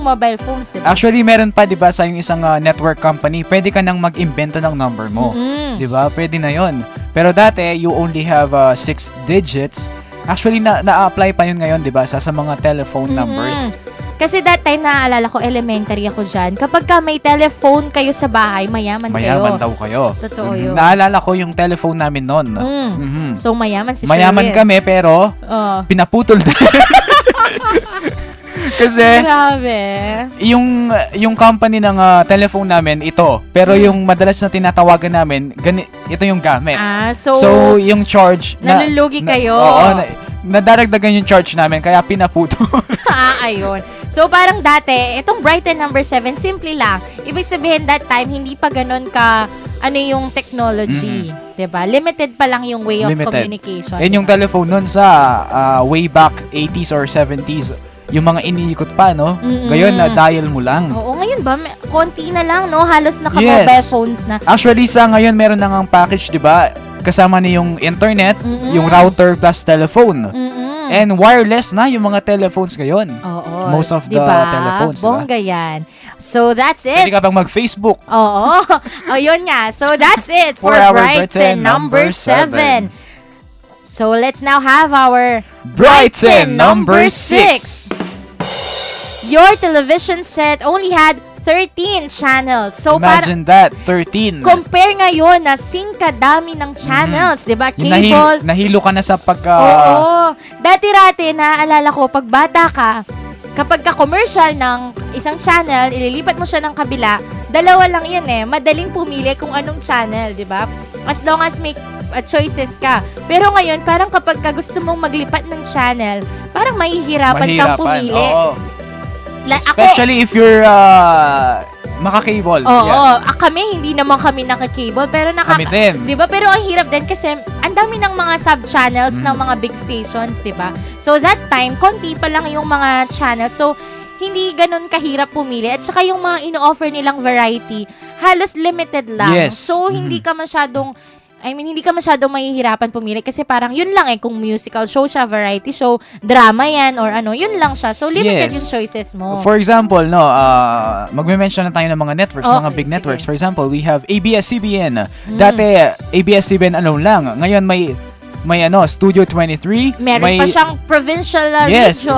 mobile phones, diba?
Actually, meron pa, diba, sa yung isang network company, pwede ka nang mag-invento ng number mo. Diba? Pwede na yon. Pero dati, you only have 6 digits. Actually, na-apply pa yun ngayon, diba, sa mga telephone numbers.
Kasi that time, naaalala ko, elementary ako dyan. Kapag ka may telephone kayo sa bahay, mayaman kayo.
Mayaman daw kayo.
Totoo yun.
Naalala ko yung telephone namin noon.
So, mayaman si
Mayaman
Sherwin.
kami, pero pinaputol na. Kasi
grabe.
Yung company ng telephone namin ito, pero yung madalas na tinatawagan namin, ito yung gamit. So yung charge
nalulugi kayo.
Oo, nadaragdagan yung charge namin kaya pinaputol.
Ayun. So parang dati, itong Brighten number 7, simple lang. Ibig sabihin that time hindi pa ganun ka yung technology, 'di ba? Limited pa lang yung way of communication.
And yung telephone nun sa way back 80s or 70s, yung mga iniikot pa, no? Ngayon, dial mo lang.
Oo, ngayon ba? Konti na lang, no? Halos naka-mobile phones na.
Actually, sa ngayon, meron na ngang package, di ba? Kasama na yung internet, yung router plus telephone. And wireless na yung mga telephones ngayon.
Oo.
Most of the telephones,
Bongga yan. So, that's it.
Pwede ka bang mag-Facebook?
Oo. Yun nga. So, that's it for Brighten number 7. So, let's now have our
Brighten number 6.
Your television set only had 13 channels. So,
imagine that, 13.
Compare ngayon na kadami ng channels, 'di ba? Cable.
Nahilo ka na sa
Oo. Dati-rati, naaalala ko, pag bata ka, kapag ka-commercial ng isang channel, ililipat mo siya ng kabila, dalawa lang yan Madaling pumili kung anong channel, 'di ba? As long as may choices ka. Pero ngayon, parang kapag ka gusto mong maglipat ng channel, parang mahihirapan kang pumili.
Oo. Especially if you're maka-cable.
Kami, hindi naman kami naka-cable. Pero
kami din.
Diba? Pero ang hirap din kasi ang dami ng mga sub-channels ng mga big stations, diba? So that time, konti pa lang yung mga channels. So, hindi ganun kahirap pumili. At saka yung mga ino-offer nilang variety, halos limited lang.
Yes.
So, hindi ka masyadong mahihirapan pumili kasi parang yun lang kung musical show siya, variety show, drama yan, or yun lang siya. So, limited yung choices mo.
For example, magme-mention na tayo ng mga networks, mga big networks. For example, we have ABS-CBN. Dati, ABS-CBN alone lang. Ngayon, may Studio 23.
Meron pa siyang provincial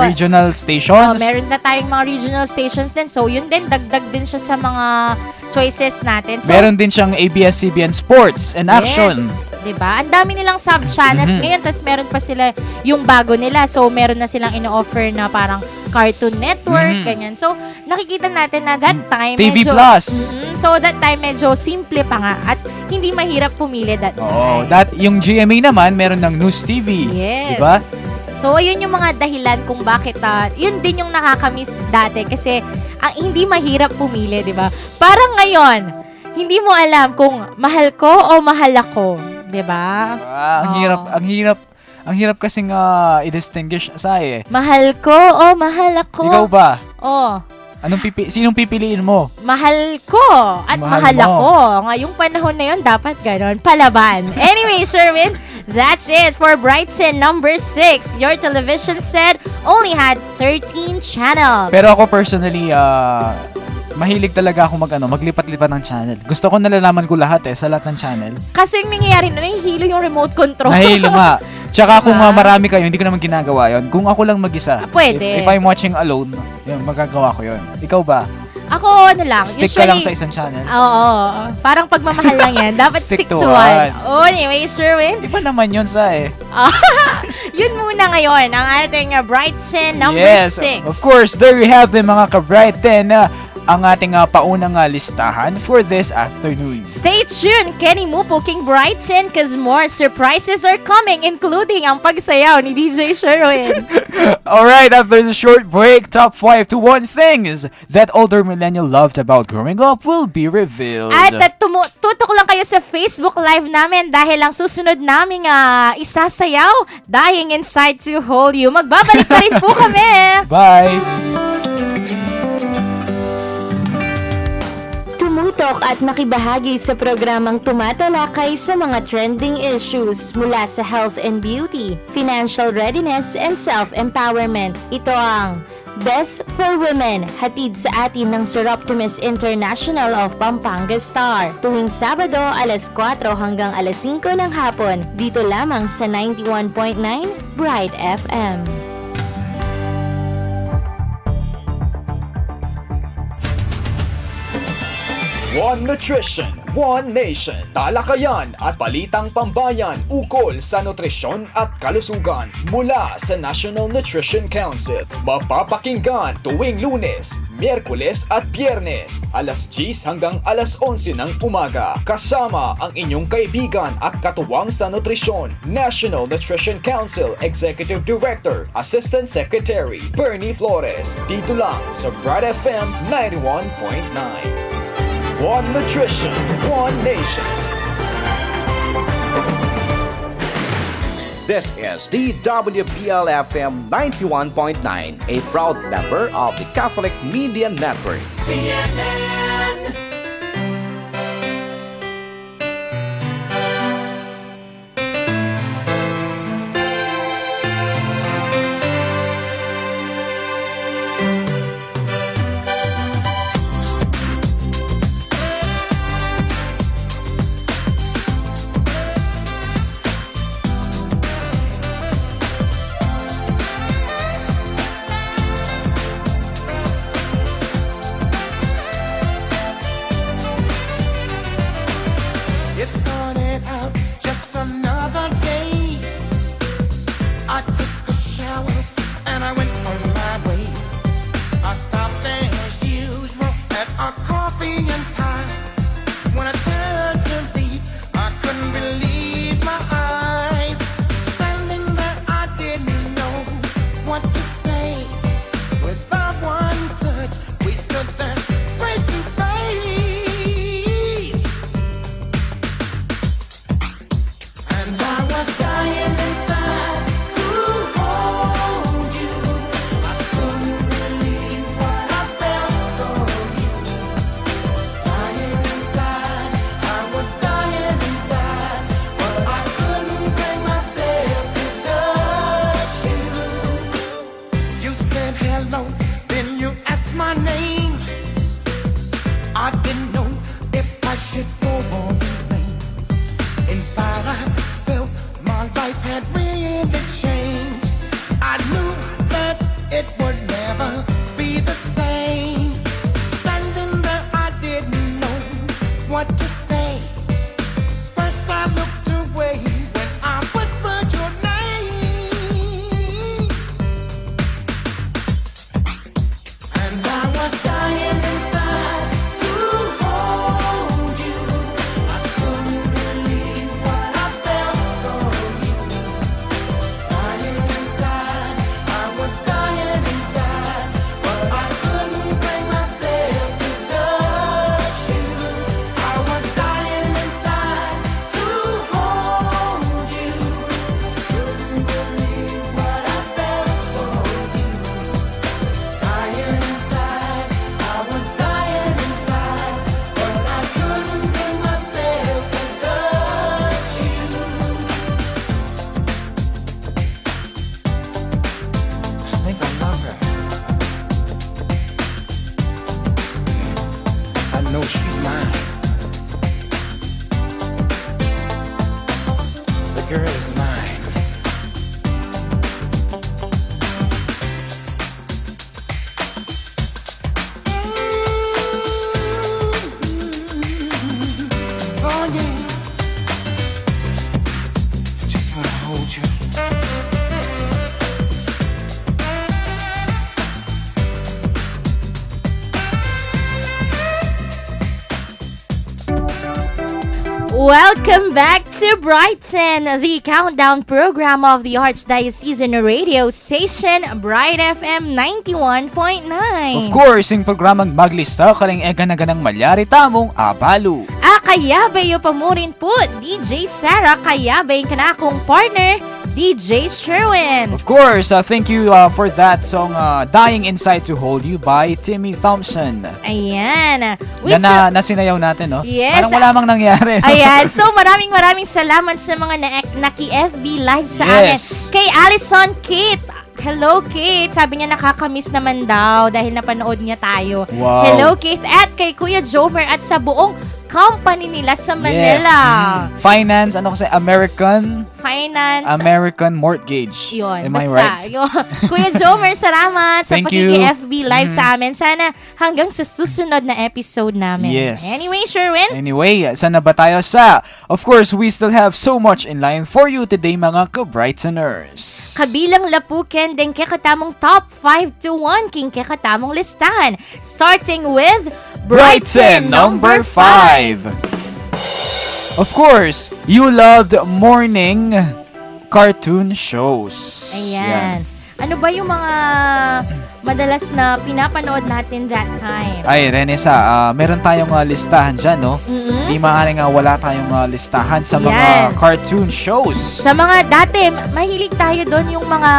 regional stations.
Meron na tayong mga regional stations din. So, yun din, dagdag din siya sa mga choices natin. So,
meron din siyang ABS-CBN Sports and Action.
Diba? Ang dami nilang sub-channels ngayon. Tapos meron pa sila yung bago nila. So, meron na silang ino-offer na parang Cartoon Network, ganyan. So, nakikita natin na that time
TV Plus.
So, that time medyo simple pa nga at hindi mahirap pumili that time.
Yung GMA naman, meron ng News TV.
Yes.
Diba?
So, ayun yung mga dahilan kung bakit, yun din yung nakakamiss dati kasi ang hindi mahirap pumili, di ba? Parang ngayon, hindi mo alam kung mahal ko o mahal ako, di ba?
Ang hirap kasing i-distinguish
mahal ko o mahal ako?
Ikaw ba? Sinong pipiliin mo?
Mahal ko at mahal ako. Ngayong panahon na yun, dapat ganon. Palaban. Anyway, Sherwin, That's it for Brighton number 6. Your television set only had 13 channels.
Pero ako personally, mahilig talaga ako maglipat-lipat ng channel. Gusto ko nalalaman ko lahat sa lahat ng channel.
Kasi yung nangyayari na nahihilo yung remote control.
Nahihilo nga. Tsaka kung marami kayo, hindi ko naman ginagawa yon. Kung ako lang mag-isa,
pwede.
If I'm watching alone, yun, magagawa ko yon. Ikaw ba?
Ako, lang.
Stick
usually,
ka lang sa isang channel?
Oo. Parang pagmamahal lang yan. Dapat stick to one. Oh, anyway, Sherwin.
Iba naman yun
Yun muna ngayon, ang ating Brighton number 6.
Of course, there you have them mga ka-Brighton. Ang ating paunang listahan for this afternoon.
Stay tuned, Kenny Mupo, King Brighton, cause more surprises are coming, including ang pagsayaw ni DJ Sherwin.
Alright, after the short break, top 5 to 1 things that older millennial loved about growing up will be revealed.
At tutok lang kayo sa Facebook Live namin dahil ang susunod naming isasayaw, Dying Inside to Hold You. Magbabalik pa rin po kami.
Bye!
Tumutok at makibahagi sa programang tumatalakay sa mga trending issues mula sa health and beauty, financial readiness, and self-empowerment. Ito ang Best for Women, hatid sa atin ng Sir Optimus International of Pampanga Star. Tuwing Sabado, alas 4 hanggang alas 5 ng hapon, dito lamang sa 91.9 Bright FM.
One Nutrition, One Nation. Talakayan at balitang pambayan ukol sa nutrisyon at kalusugan mula sa National Nutrition Council. Mapapakinggan tuwing Lunes, Miyerkules at Biyernes, alas 10 hanggang alas 11 ng umaga. Kasama ang inyong kaibigan at katuwang sa nutrisyon, National Nutrition Council Executive Director, Assistant Secretary, Bernie Flores. Dito lang sa Bright FM 91.9. One Nutrition, One Nation.
This is DWBL-FM 91.9, a proud member of the Catholic Media Network.
CNN.
know she's mine. The girl is mine. Oh yeah. I just wanna hold you.
Welcome back to Brighton, the countdown program of the Archdiocesan radio station, Bright FM 91.9.
Of course, yung programang maglista kaling ganaganang malyari tamong abalu.
Kayabay yung pamurin po, DJ Sarah Kayabay, kanakong partner, DJ Sherwin.
Of course, thank you for that song, Dying Inside to Hold You by Timmy Thompson.
Ayan.
Nasinayaw natin, no?
Yes.
Parang wala mang nangyari. No?
Ayan. So, maraming salamat sa mga naki-FB live sa amin. Kay Allison Kate. Hello, Kate. Sabi niya nakakamiss naman daw dahil napanood niya tayo.
Wow.
Hello, Kate. At kay Kuya Jomer at sa buong company nila sa Manila.
Yes. Finance, American Mortgage.
Yun,
Am
basta.
I right?
Yun. Kuya Jomer, salamat sa
Thank
pagkiki-FB live sa amin. Sana hanggang sa susunod na episode namin.
Yes.
Anyway, Sherwin.
Anyway, sana ba tayo sa? Of course, we still have so much in line for you today, mga ka-Brightoners.
Kabilang lapuken din kakatamong top 5 to 1 king kakatamong listahan. Starting with
Brighton number 5. Of course, you loved morning cartoon shows.
Ayan. Ano ba yung mga madalas na pinapanood natin that time?
Ay, Renessa, meron tayong listahan dyan, no? Di maaaring wala tayong listahan sa mga cartoon shows.
Sa mga dati, mahilig tayo doon yung mga,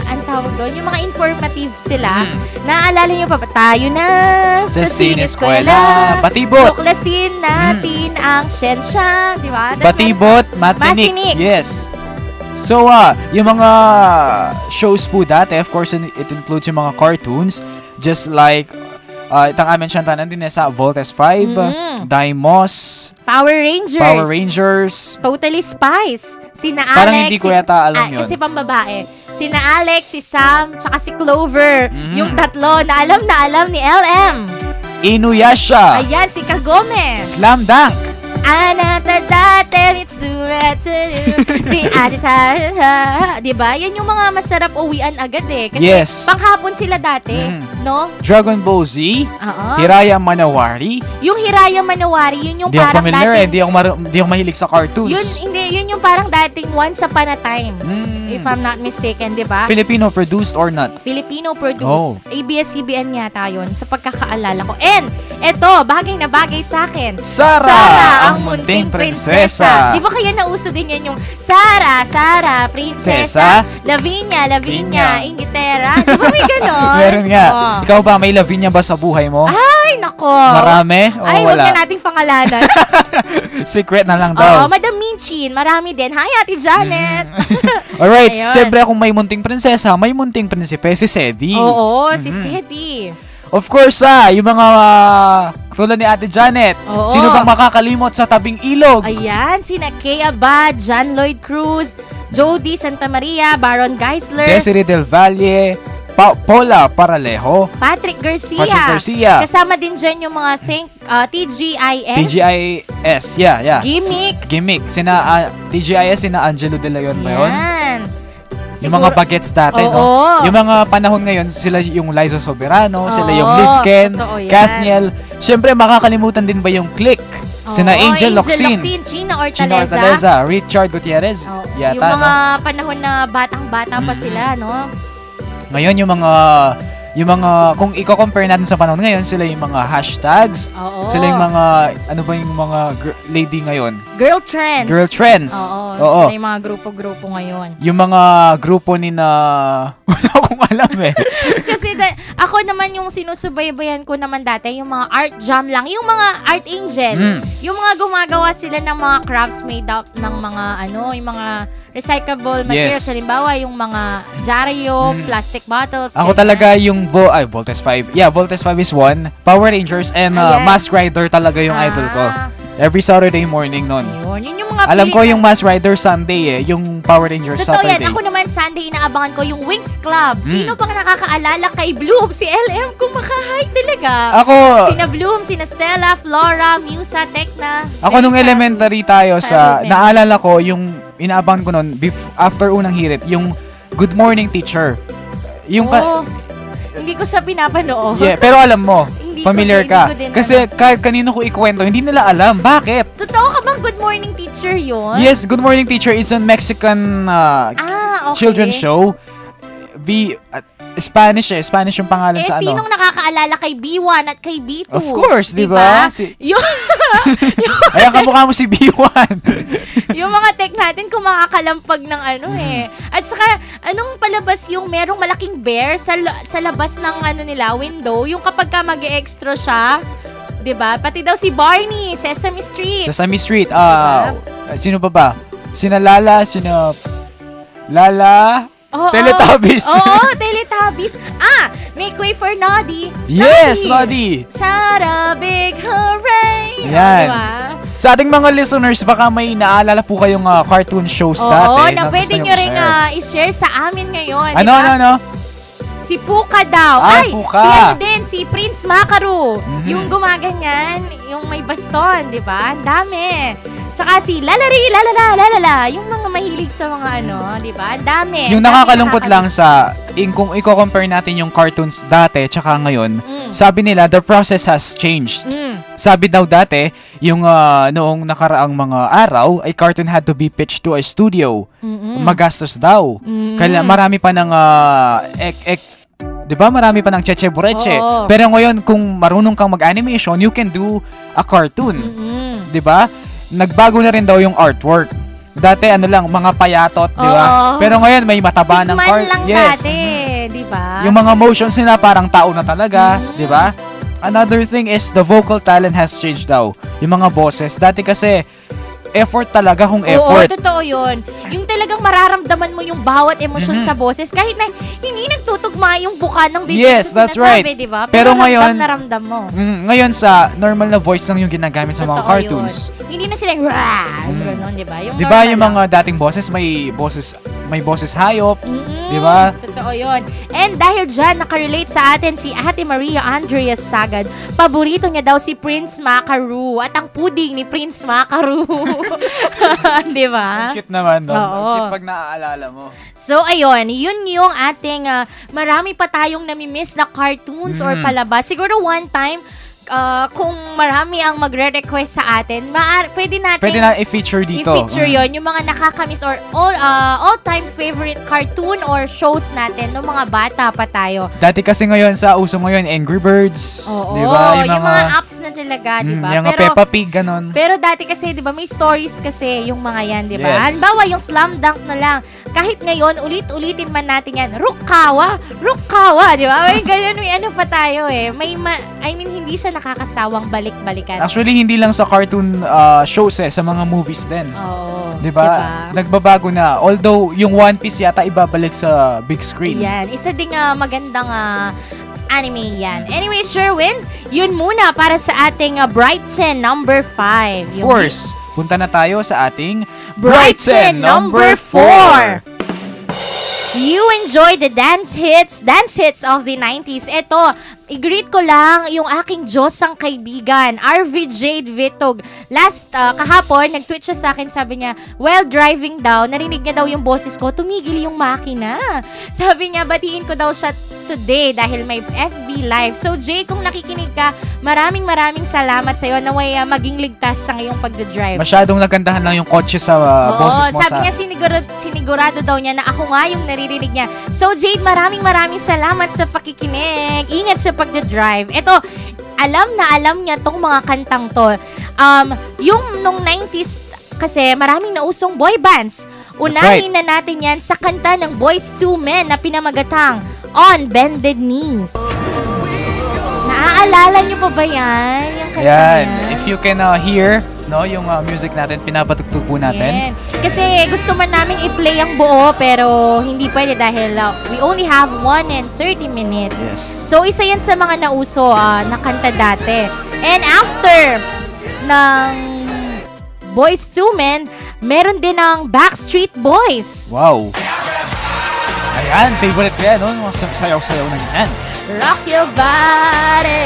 ang tawag doon, yung mga informative sila. Naaalala nyo pa ba tayo na sa Sineskwela?
Batibot.
Tuklasin natin ang siyensya, di ba?
Batibot, Matinik. Yes. So, yung mga shows po dati, of course, it includes yung mga cartoons, just like, itang amin siyang tanan din sa Voltes 5, Dimos,
Power Rangers, Totally Spies, sina Alex,
parang hindi ko yata alam yun.
Kasi pambabae, sina Alex, si Sam, tsaka si Clover, yung tatlo na alam ni LM.
Inuyasha.
Ayan, si Kagomez.
Slam Dunk.
Diba? Yan yung mga masarap uwian agad eh. Kasi panghapon sila dati, no?
Dragon Ball Z, Hiraya Manawari.
Yung Hiraya Manawari, yun yung
di
parang
dating... Di ako mahilig sa cartoons.
Yun yung parang dating Once Upon a Time. If I'm not mistaken, diba?
Filipino produced or not?
Filipino produced. ABS-CBN yata yun sa pagkakaalala ko. And, eto, bagay na bagay sa akin.
Sara, ang munting prinsesa.
Di ba kaya nauso din yan yung Sara, prinsesa, Lavinia, Ingitera. Di ba may ganon?
Meron nga. Ikaw ba, may Lavinia ba sa buhay mo?
Ay, nako.
Marami? O
ay,
wala?
Huwag na nating pangalanan.
Secret na lang daw.
Madam Minchin, marami din. Hi, Ate Janet.
Alright, siyempre kung may munting prinsesa, may munting prinsipe, si Sedi.
Oo, si Sedi.
Of course, yung mga tulad ni Ate Janet. Oo. Sino bang makakalimot sa tabing ilog?
Ayan, sina Kea Abad, John Lloyd Cruz, Jody Santa Maria, Baron Geisler,
Desiree Del Valle, Paula Paralejo,
Patrick Garcia. Kasama din dyan yung mga TGIS. Yeah. Gimmick.
TGIS, sina Angelo De Leon ba yun?
Yan.
Yung mga bagets dati, no? Yung mga panahon ngayon, sila yung Liza Soberano, sila yung Lisken, Kathniel. Siyempre, makakalimutan din ba yung Click? Sina Angel Locsin,
China Ortaleza,
Richard Gutierrez.
Yung mga panahon na batang-bata pa sila, no?
Ngayon, yung mga, kung i-compare natin sa panahon ngayon, sila yung mga hashtags, sila yung mga, ano ba yung mga lady ngayon?
Girl Trends.
Girl Trends.
Oo. Sila yung mga grupo-grupo ngayon.
Yung mga grupo ni na... Wala akong alam eh.
Kasi ako naman yung sinusubaybayan ko naman dati, yung mga art jam lang. Yung mga art angel. Yung mga gumagawa sila ng mga crafts made up ng mga yung mga recyclable materials.
Yes.
Halimbawa, yung mga dyaryo, plastic bottles.
Ako
ganyan.
talaga yung Voltes 5. Yeah, Voltes 5 is one. Power Rangers and Mask Rider talaga yung idol ko. Every Saturday morning nun.
Yun yung mga
Alam ko yung Mask Rider Sunday yung Power Rangers
Totoo
Saturday.
yan. Ako naman Sunday inaabangan ko yung Winx Club. Sino pang nakakaalala kay Bloom? Si LM kumakahay talaga.
Ako...
Sina Bloom, sina Stella, Flora, Musa, Tekna.
Ako nung elementary tayo
Childhood
naalala ko yung inaabangan ko nun after unang hirit, yung Good Morning Teacher. Yung
hindi ko siya pinapanood.
Yeah, pero alam mo, familiar
hindi
ka.
ko din
Kasi kahit kanino ko ikwento, hindi nila alam. Bakit?
Totoo ka bang Good Morning Teacher yun?
Yes, Good Morning Teacher is a Mexican
okay.
children's show. Spanish Spanish yung pangalan sa ano.
Sinong nakakaalala kay B1 at kay B2?
Of course, di ba? Ayan, kamukha mo si B1.
Yung mga tech natin kung makakalampag ng At saka, anong palabas yung merong malaking bear sa labas ng nila, window, yung kapag ka mag-extra siya, di ba? Pati daw si Barney, Sesame Street.
Sesame Street, sino ba? Sina Lala, Lala... Teletubbies.
Oo, Teletubbies. Make way for Noddy.
Yes, Noddy.
Shout a big hooray.
Yan.
Diba?
Sa ating mga listeners, baka may naalala po kayong cartoon shows dati.
Oo, na pwede nyo rin i-share sa amin ngayon.
Ano?
Si Puka daw.
Puka.
Si din, si Prince Makaru. Yung gumaganyan, yung may baston, di ba? Ang dami. Tsaka si Lalari, Lalala, yung mga mahilig sa mga di ba? Ang dami.
Yung nakakalungkot lang kung i-compare natin yung cartoons dati tsaka ngayon, sabi nila, the process has changed. Sabi daw dati, yung noong nakaraang mga araw, ay cartoon had to be pitched to a studio. Magastos daw. Kaya marami pa ng diba? Marami pa ng cheche-bureche. Pero ngayon, kung marunong kang mag-animation, you can do a cartoon. Diba? Nagbago na rin daw yung artwork. Dati mga payatot, diba? Pero ngayon, may mataba ng
art. Lang
yes.
Dati, diba?
Yung mga motions nila parang tao na talaga, diba? Another thing is the vocal talent has changed daw. Yung mga boses. Dati kasi, effort talaga kung effort.
Oo, totoo yun. Yung talagang mararamdaman mo yung bawat emosyon sa boses kahit na hindi nagtutugma yung buka ng bibig.
Yes, that's right.
Diba?
Pero ngayon,
naramdam mo.
Ngayon sa normal na voice lang yung ginagamit sa mga cartoons.
Yun. Hindi na sila yung gano'n, diba?
Diba yung mga dating boses, may boses hayop, diba?
Totoo yun. And dahil dyan, nakarelate sa atin si Ate Maria Andreas Sagad. Paborito niya daw si Prince Makaru at ang pudding ni Prince Makaru. Diba?
Cute naman, no?
Oo.
Cute pag naaalala mo.
So, ayun. Yun yung ating marami pa tayong namimiss na cartoons or palabas. Siguro one time, kung marami ang magre-request sa atin, pwede na
i-feature dito.
I-feature yon yung mga nakakamiss or all-time favorite cartoon or shows natin nung mga bata pa tayo.
Dati kasi ngayon, sa uso ngayon, Angry Birds.
Oo,
diba?
yung mga apps na talaga, diba?
Yung Peppa Pig, ganon.
Pero dati kasi, diba, may stories kasi yung mga yan, diba?
Yes.
Halimbawa, yung Slam Dunk na lang. Kahit ngayon, ulit-ulitin man natin yan. Rukawa, diba? May ganun, may ano pa tayo eh. Hindi siya nakakasawang balik-balikan.
Actually, hindi lang sa cartoon shows sa mga movies din.
Oo.
Diba? Nagbabago na. Although, yung One Piece yata ibabalik sa big screen.
Yan. Isa ding magandang anime yan. Anyway, Sherwin, yun muna para sa ating Brighton number 5.
Of course. Punta na tayo sa ating
Brighton number 4. You enjoy the dance hits of the 90s. Ito, i-greet ko lang yung aking Diyosang kaibigan, RV Jade Vitog. Kahapon, nag-tweet siya sa akin, sabi niya, while driving daw, narinig niya daw yung boses ko, tumigil yung makina. Sabi niya, batiin ko daw siya today dahil may FB Live. So, Jay, kung nakikinig ka, maraming salamat sa'yo na may maging ligtas sa ngayong pagdadrive.
Masyadong nagandahan lang yung kotse sa boses mo.
Sabi niya, sinigurado daw niya na ako nga yung naririnig niya. So, Jade, maraming salamat sa pakikinig. Ingat sa pagdadrive. Ito, alam niya tong mga kantang to. Yung nung 90s kasi maraming nausong boy bands. Unahin na natin yan sa kanta ng Boyz II Men na pinamagatang On Bended Knees. Naaalala nyo pa ba yan? Yung kanta
Yan.
yan?
If you can hear, no, yung music natin, pinapatugtog po natin.
Yan. Kasi gusto man namin i-play ang buo pero hindi pwede dahil we only have 1 and 30 minutes.
Yes.
So isa yan sa mga nauso na kanta dati. And after ng Boyz II Men, meron din ng Backstreet Boys.
Wow. Ayan, favorite ko yan, no? Mga sayaw-sayaw na yan.
Rock your body.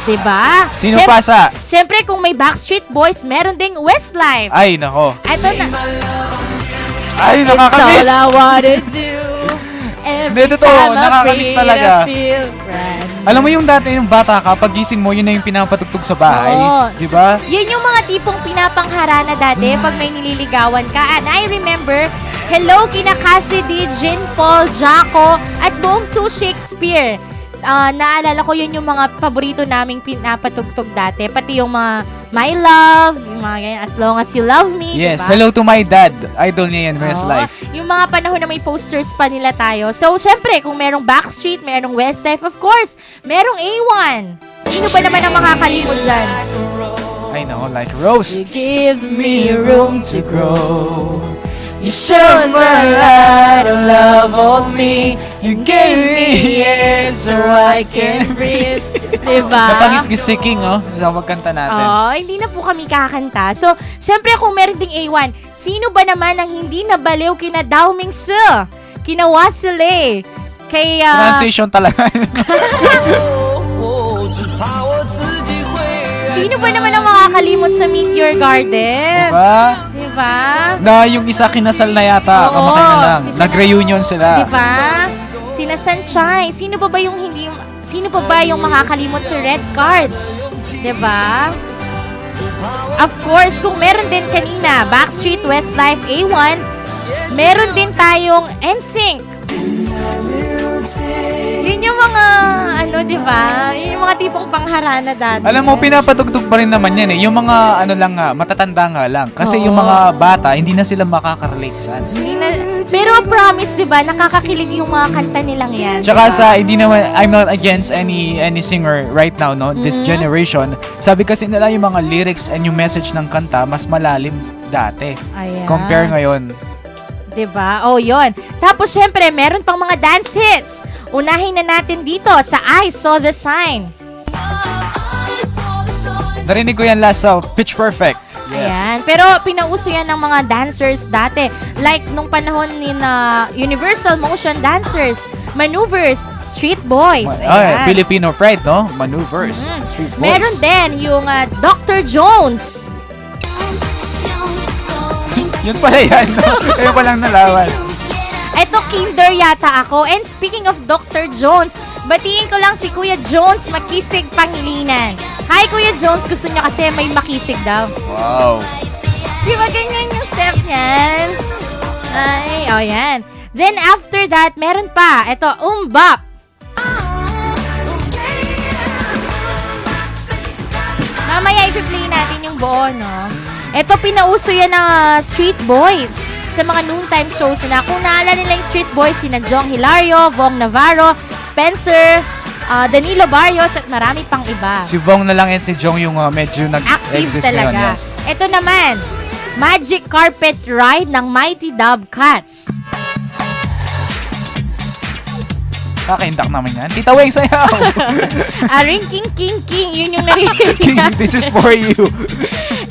Diba?
Sino pa sa?
Siyempre, kung may Backstreet Boys, meron ding Westlife.
Ay, nako.
Ito na.
Ay, nakakamiss.
It's all I wanna do.
Hindi, totoo. Nakakamiss talaga.
Right.
Alam mo yung dati, yung bata ka, pag gising mo, yun na yung pinapatugtog sa bahay.
Oo.
Diba?
Yun yung mga tipong pinapangharana dati pag may nililigawan ka. And I remember, hello kina Cassidy, Jean Paul, Jaco, at buong 2 Shakespeare. Naalala ko yun yung mga paborito naming pinapatugtog dati. Pati yung mga My Love, yung mga ganyan, As Long As You Love Me.
Yes,
diba?
hello to my dad. Idol niya yan, Westlife.
Yung mga panahon na may posters pa nila tayo. So, syempre, kung merong Backstreet, merong Westlife, of course, merong A1. Sino ba naman ang makakalimot dyan?
I know, like Rose.
You give me room to grow. You showed my light of love on me. You gave me air so I can breathe. Diba?
Napangis-gisiking, oh. Sa magkanta natin.
Hindi na po kami kakanta. So, syempre kung meron ding A1, sino ba naman ang hindi nabaliw kina Dao Mingse, kina Wasile, kay...
Transition talaga.
Sino ba naman ang makakalimot sa Meteor Garden?
Diba?
Diba?
Na yung isa kinasal na yata,
Oo,
kamakailan lang.
si
Nag-reunion sila.
Diba? Sina Sunshine. Sino pa ba yung makakalimot sa red card? Diba? Of course, kung meron din kanina, Backstreet, Westlife, A1, meron din tayong NSYNC. Yun yung mga, diba? Yun yung mga tipong pangharana dati.
Alam mo, pinapatugtog pa rin naman yan eh. Yung mga, matatanda nga lang. Kasi yung mga bata, hindi na sila makaka-relate saan.
Pero promise, diba, nakakakilig yung mga kanta nilang yan.
Tsaka hindi naman, I'm not against any singer right now, no? This generation. Sabi kasi nila yung mga lyrics and yung message ng kanta, mas malalim dati.
Ayan.
Compare ngayon.
Diba? Yun. Tapos, syempre, meron pang mga dance hits. Unahin na natin dito sa I Saw the Sign.
Narinig ko yan last sa Pitch Perfect. Yes.
Ayan. Pero, pinauso yan ng mga dancers dati. Like, nung panahon ni Universal Motion Dancers, Maneuvers, Street Boys. Ayan.
Filipino Pride, no? Maneuvers, Street Boys.
Meron din yung Dr. Jones.
Yun pala yan, no? Kaya palang nalawan.
Ito, kinder yata ako. And speaking of Dr. Jones, batiin ko lang si Kuya Jones Makisig Pangilinan. Hi, Kuya Jones. Gusto niya kasi may makisig daw.
Wow.
Di ba ganyan yung step niyan? Ay, yan. Then after that, meron pa. Ito, Umbap. Mamaya ipi-play natin yung buo, no? Ito, pinauso yan ng Street Boys sa mga noontime shows na. Kung naalala nila yung Street Boys, sina Jong Hilario, Vong Navarro, Spencer, Danilo Barrios, at marami pang iba.
Si Vong na lang and si Jong yung medyo nag-exist ngayon. Yes.
Ito naman, Magic Carpet Ride ng Mighty Dub Cats.
Kakaintak namin yan. Tita Weng, sayaw!
Ring King King King, yun yung narinig.
King, this is for you.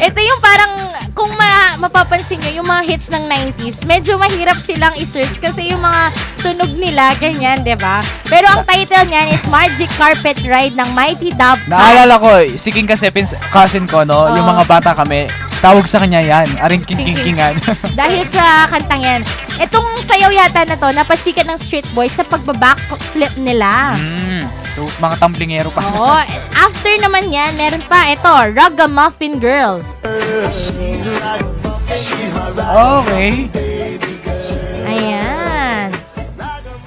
Ito yung parang, kung mapapansin nyo, yung mga hits ng 90s, medyo mahirap silang i-search kasi yung mga tunog nila, ganyan, diba? Pero ang title niyan is Magic Carpet Ride ng Mighty Dub Cats.
Naalala ko, si King kasi, cousin ko, no? Yung mga bata kami, tawag sa kanya yan. Aring King King Kingan.
Dahil sa kantang yan. Itong sayaw yata na to, napasikat ng Street Boys sa pagbabackflip nila.
So, mga tamblingero pa.
Oo. After naman yan, meron pa. Ito, Ragamuffin Girl.
Okay.
Ayan.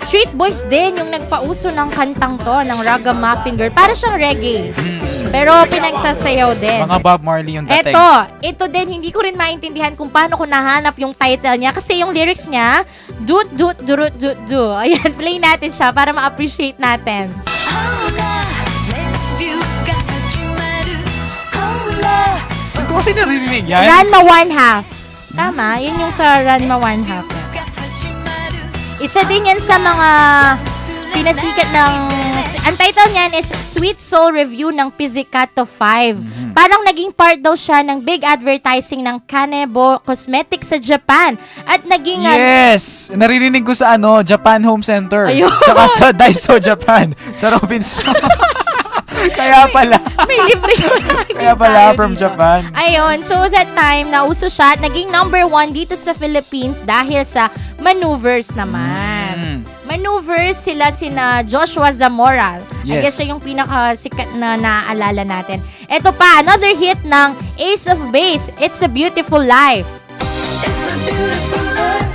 Street Boys din yung nagpauso ng kantang to, ng Ragamuffin Girl. Para siyang reggae. Pero pinagsasayaw din.
Mga Bob Marley yung dating.
Ito din, hindi ko rin maintindihan kung paano ko nahanap yung title niya. Kasi yung lyrics niya, doot, doot, durut, doot, do. Ayan, play natin siya para ma-appreciate natin.
Saan ko kasi naririnig yan?
Ranma One Half. Tama, yun yung sa Ranma One Half. Isa din yan sa mga pinasikat ng... Ang title niyan is Sweet Soul Review ng Pizzicato 5. Parang naging part daw siya ng big advertising ng Kanebo Cosmetics sa Japan. At naging...
Yes! Naririnig ko sa Japan Home Center.
Ayun.
Tsaka sa Daiso Japan. Sa Robinson. Kaya pala.
May libre ko.
Kaya pala from Japan.
Ayun. So that time, nauso siya at naging number 1 dito sa Philippines dahil sa maneuvers naman. Maneuvers sina Joshua Zamora. I guess siya yung pinakasikat na naaalala natin. Ito pa, another hit ng Ace of Base, It's a Beautiful Life. It's a beautiful life.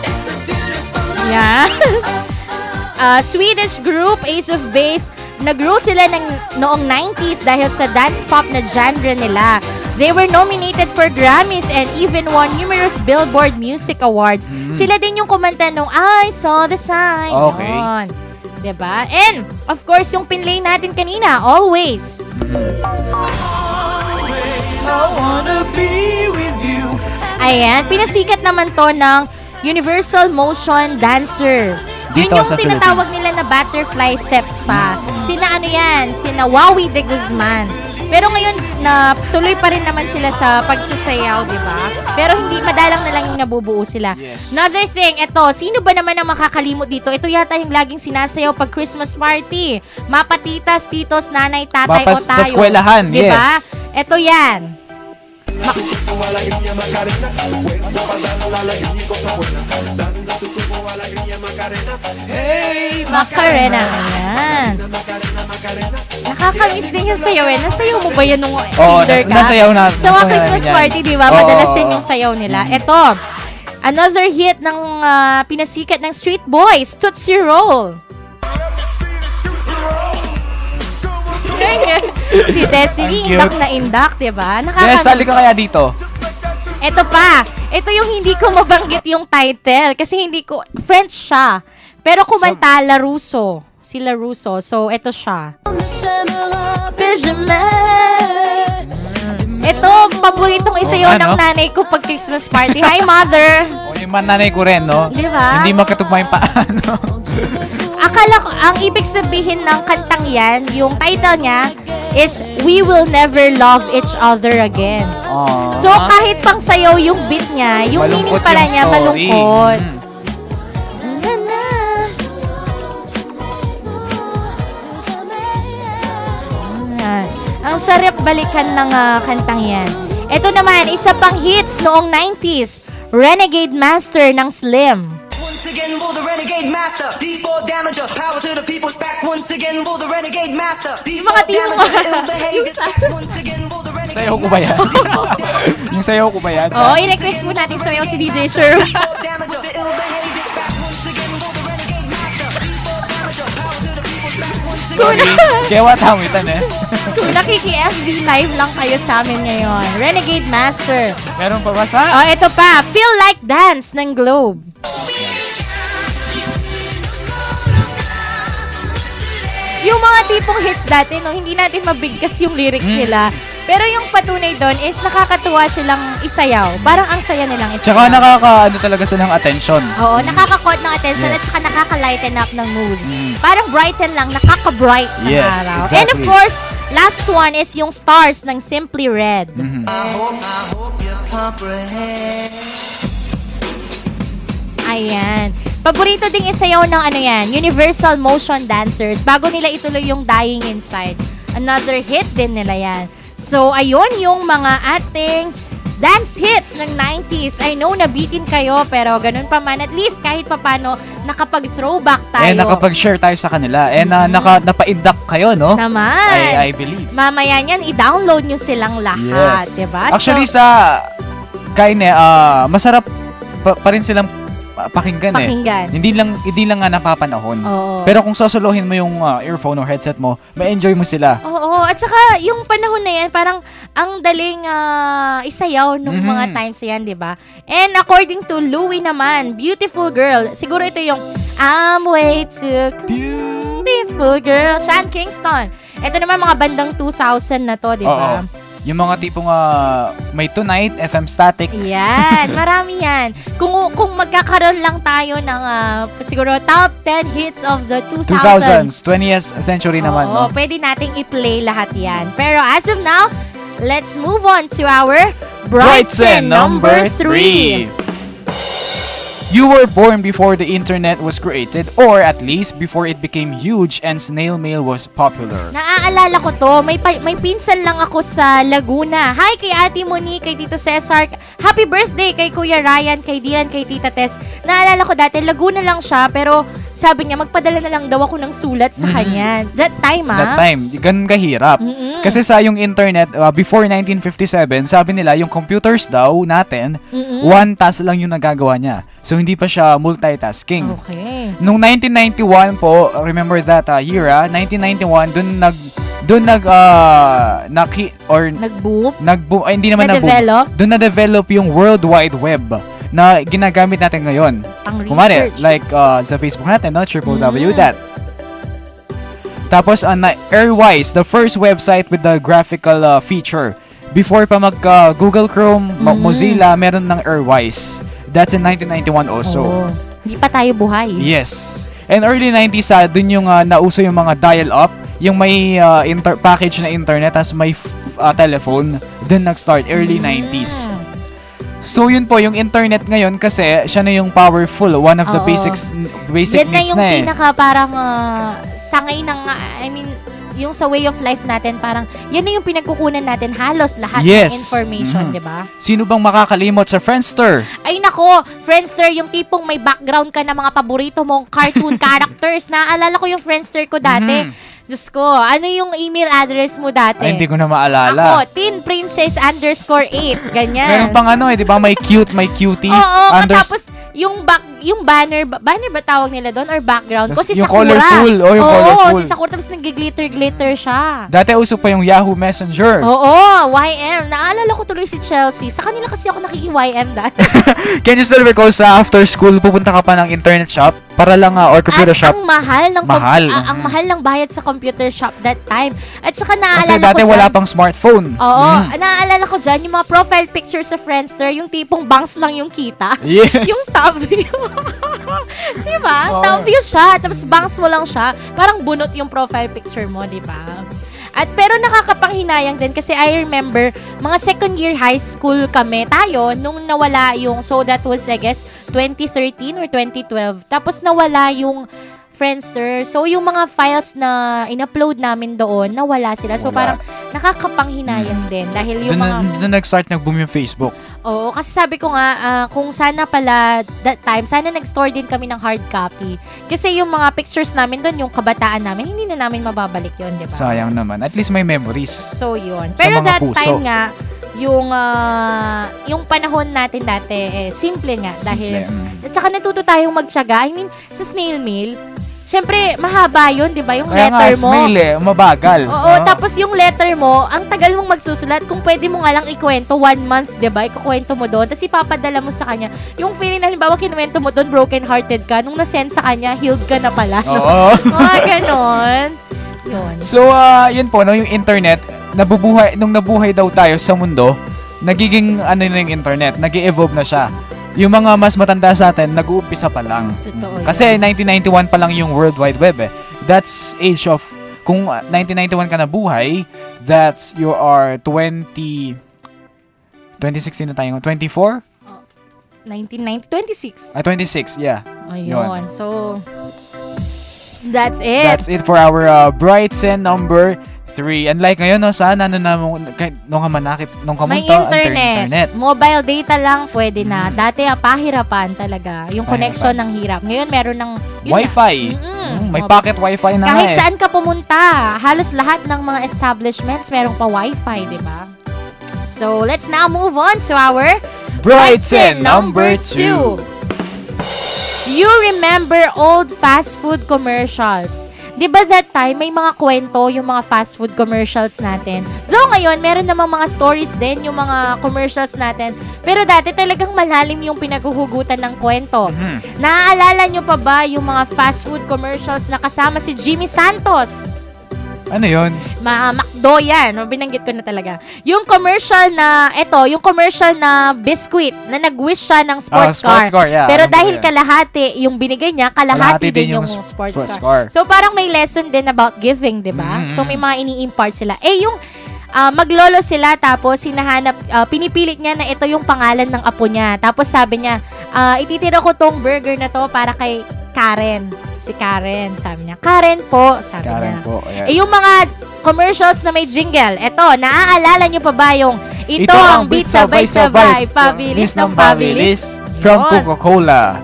It's a beautiful life. Yeah. Swedish group, Ace of Base, nag-rule sila noong 90s dahil sa dance pop na genre nila. They were nominated for Grammys and even won numerous Billboard Music Awards. Sila din yung kumanta nung I Saw the Sign.
Okay.
Yun. Diba? And, of course, yung pinlay natin kanina, Always.
I wanna be with you.
Ayan, pinasikat naman to ng Universal Motion Dancer.
Dito
Yun yung
sa
tinatawag
Philippines.
nila na butterfly steps pa. Sina Sina Wawi de Guzman. Pero ngayon, tuloy pa rin naman sila sa pagsasayaw, di ba? Pero hindi, madalang na lang yung nabubuo sila.
Yes.
Another thing, sino ba naman ang makakalimot dito? Ito yata yung laging sinasayaw pag Christmas party. Mapatitas, titos, nanay, tatay, o tayo.
Sa eskwelahan,
di ba? Ito yan.
Hey,
Macarena. Ayan. Nakakamiss din yung sayaw. Nasayaw mo ba yan nung kinder ka?
Nasayaw na.
Sa mga Christmas party, di ba? Madalas din yung sayaw nila. Ito, another hit ng pinasikat ng Street Boys, Tootsie Roll. Si Destiny, indak na indak, di ba?
Yes, sali ka kaya dito.
Ito pa. Ito yung hindi ko mabanggit yung title kasi hindi ko... French siya. Pero kumanta Larusso. Si Larusso. So, ito siya. Ito, paboritong isayaw ng nanay ko pag Christmas party. Hi, Mother!
Yung nanay ko rin, no?
Di ba?
Hindi magkatugma yung paano.
Akala ko, ang ibig sabihin ng kantang yan, yung title niya, is We Will Never Love Each Other Again.
Aww.
So, kahit pang sayaw yung beat niya, yung meaning
Malungkot
pala
yung
niya,
story.
malungkot. Ang sarap balikan ng kantang yan. Ito naman, isa pang hits noong 90s, Renegade Master ng Slim.
Once again, will the renegade master. D4 damager, power to the people's back. Once again, will the renegade master. D4 damager, ill behavior. Once again, will the renegade
Sayaw ko ba yan? Yung sayaw ko ba yan?
Oo, i-request mo natin sayaw si DJ Sherwin.
damager, ill behavior. Once again, will the renegade master. D4 damager, power to the people's back. Once again.
Kaya watawitan
Kung nakiki-FB live lang kayo sa amin ngayon, Renegade Master.
Meron pa ba sa?
Oh, ito pa, Feel Like Dance ng Globe. Yung mga tipong hits dati, no, hindi natin mabigkas yung lyrics nila. Pero yung patunay doon is nakakatuwa silang isayaw. Parang ang saya nilang isayaw.
Tsaka nakaka-ano talaga silang attention.
Oo, nakaka-caught ng attention at saka nakaka-lighten up ng mood. Parang brighten lang, nakaka-bright na
Yes,
araw.
exactly.
And of course, last one is yung Stars ng Simply Red.
I hope you comprehend.
Ayan. Paborito ding isayaw ng Universal Motion Dancers bago nila ituloy yung Dying Inside. Another hit din nila yan. So, ayun yung mga ating dance hits ng 90s. I know, nabitin kayo, pero ganun pa man. At least, kahit papano, nakapag-throwback tayo.
Nakapag-share tayo sa kanila. Napa-induct kayo, no?
Naman.
I believe.
Mamaya niyan, i-download nyo silang lahat.
Yes.
Diba?
Actually,
So,
sa Kaine, masarap pa rin silang pakinggan eh. Hindi lang nga napapanahon.
Oo.
Pero kung sosolohin mo yung earphone or headset mo, ma-enjoy mo sila.
Oo. At saka, yung panahon na yan, parang ang daling isayaw nung mga times na yan, di ba? And according to Louie naman, Beautiful Girl, siguro ito yung I'm way too beautiful girl, Sean Kingston. Ito naman mga bandang 2000 na to, di ba?
Yung mga tipong may Tonight, FM Static.
Yan, marami yan. Kung magkakaroon lang tayo ng siguro top 10 hits of the 2000s.
20th century naman.
Oo, pwede nating i-play lahat yan. Pero as of now, let's move on to our Brightson number 3.
You were born before the internet was created, or at least before it became huge and snail mail was popular.
Naaalala ko to, may pinsan lang ako sa Laguna. Hi kay Ate Monique, kay Tito Cesar. Happy birthday kay Kuya Ryan, kay Dylan, kay Tita Tess. Naalala ko dati, Laguna lang siya, pero sabi niya, magpadala na lang daw ako ng sulat sa kanya. That time,
ganun kahirap. Kasi sa yung internet, before 1957, sabi nila, yung computers daw natin, one task lang yung nagagawa niya. So, hindi pa siya multitasking.
Okay.
Nung 1991 po, remember that year, 1991, nag-boom, hindi naman
na-develop?
Doon na-develop yung World Wide Web na ginagamit natin ngayon.
Kumari,
like sa Facebook natin, no? www. Tapos, Airwise, the first website with the graphical feature. Before pa Google Chrome, Mozilla, meron ng Airwise. That's in 1991 also.
Hindi pa tayo buhay.
Yes. And early 90s, dun yung nauso yung mga dial-up, yung may package na internet, as may telephone. Dun nag-start, early 90s. So yun po, yung internet ngayon kasi siya na yung powerful, one of the basic needs na
yan na yung pinaka parang sangay ng, yung sa way of life natin, parang yan na yung pinagkukunan natin halos lahat ng information, di ba?
Sino bang makakalimot sa Friendster?
Ay nako, Friendster, yung tipong may background ka na mga paborito mong cartoon characters. Naalala ko yung Friendster ko dati. Diyos ko, ano yung email address mo dati?
Ay, hindi ko na maalala.
Ako, teenprincess_8. Ganyan.
Meron pang di ba? May cutie.
Oo, tapos yung banner ba tawag nila doon? Or background? Kasi
yung
Sakura.
Colorful.
Oo,
colorful.
si Sakura. Tapos nag-glitter siya.
Dati uso pa yung Yahoo Messenger.
Oo, YM. Naalala ko tuloy si Chelsea. Sa kanila kasi ako nakiki-YM dati.
Can you still recall sa after school, pupunta ka pa ng internet shop para lang, or computer shop?
Ang mahal ng bayad sa computer shop that time. At saka naalala
kasi dati wala pang smartphone.
Oo. Naalala ko dyan, yung mga profile pictures sa Friendster, yung tipong bangs lang yung kita.
Yes.
Yung top view. Diba? Top view siya. Tapos bangs mo lang siya. Parang bunot yung profile picture mo, diba? Pero nakakapanghinayang din kasi I remember mga second year high school tayo nung nawala yung, so that was I guess 2013 or 2012. Tapos nawala yung Friendster. So, yung mga files na in-upload namin doon, nawala sila. So, parang nakakapanghinayang din. Dahil yung
doon nag-start nag-boom yung Facebook.
Oo, kasi sabi ko nga, kung sana pala that time, sana nag-store din kami ng hard copy. Kasi yung mga pictures namin doon, yung kabataan namin, hindi na namin mababalik yun, di ba?
Sayang naman. At least may memories.
So, yun. Pero that puso. Time nga, yung panahon natin dati, simple nga. Dahil, at saka natuto tayong magtiyaga. I mean, sa snail mail, siyempre, mahaba yun, di ba? Yung letter mo.
Kaya nga, snail mabagal.
Oo, tapos yung letter mo, ang tagal mong magsusulat. Kung pwede mo nga lang ikwento, 1 month, di ba? Ikukwento mo doon, tapos ipapadala mo sa kanya. Yung feeling na, halimbawa, kinuwento mo doon, broken-hearted ka. Nung nasend sa kanya, healed ka na pala.
Oo.
Mga ganon. Yun.
So, yun po, no, yung internet, nung nabuhay daw tayo sa mundo, nagiging, na yung internet, nag-evolve na siya. Yung mga mas matanda sa atin, nag-uumpisa pa lang.
Totoo
kasi 1991 pa lang yung World Wide Web. That's age of, kung 1991 ka nabuhay, that's you are 2016 na tayo, 24?
26.
26, yeah.
Ayun. So, that's it.
That's it for our Brightson number 3. And like ngayon, no, sana nung kamunta,
may internet. Mobile data lang, pwede na. Dati, pahirapan talaga. Yung connection ng hirap. Ngayon, meron ng
Wi-Fi. May pocket Wi-Fi na
kahit saan ka pumunta, halos lahat ng mga establishments, merong pa Wi-Fi, di ba? So, let's now move on to our
Brightson number 2.
you remember old fast food commercials? Di ba that time, may mga kwento yung mga fast food commercials natin. Though ngayon, meron namang mga stories din yung mga commercials natin. Pero dati talagang malalim yung pinaghuhugutan ng kwento. Naaalala nyo pa ba yung mga fast food commercials na kasama si Jimmy Santos?
Ano yun?
McDo yan. Binanggit ko na talaga. Yung commercial na, yung commercial na biscuit, na nag-wish siya ng sports car.
Yeah.
Pero dahil kalahati yung binigay niya, kalahati din yung sports car. So parang may lesson din about giving, di ba? So may mga ini-impart sila. Yung maglolo sila, tapos pinipilit niya na ito yung pangalan ng apo niya. Tapos sabi niya, ititira ko tong burger na to para kay Karen. Si Karen, sabi niya. Karen po, sabi
Karen
niya.
po, ayan.
Yung mga commercials na may jingle. Eto, naaalala niyo pa ba yung ito ang beat sabay-sabay, pabilis ng pabilis?
From Coca-Cola.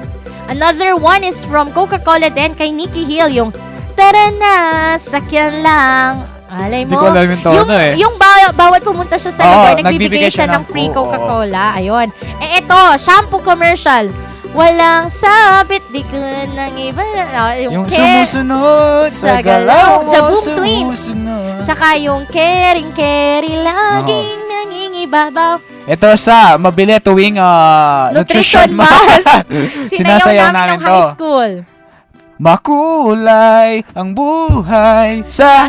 Another one is from Coca-Cola din kay Nikki Hill, yung tara na, sakyan lang. Alay mo.
Hindi ko alam yung tono
Yung bawat pumunta siya sa lugar, nagbibigay siya ng free Coca-Cola. Ayun. Ito, shampoo commercial. Walang sabit, di ko nang iba.
Yung sumusunod sa galaw mo,
Jabung Twins.
sumusunod.
Tsaka yung caring, laging nangingibabaw.
Ito sa mabili tuwing
Nutrition Month.
Sinasayaw
namin
namin
ng high school.
Makulay ang buhay sa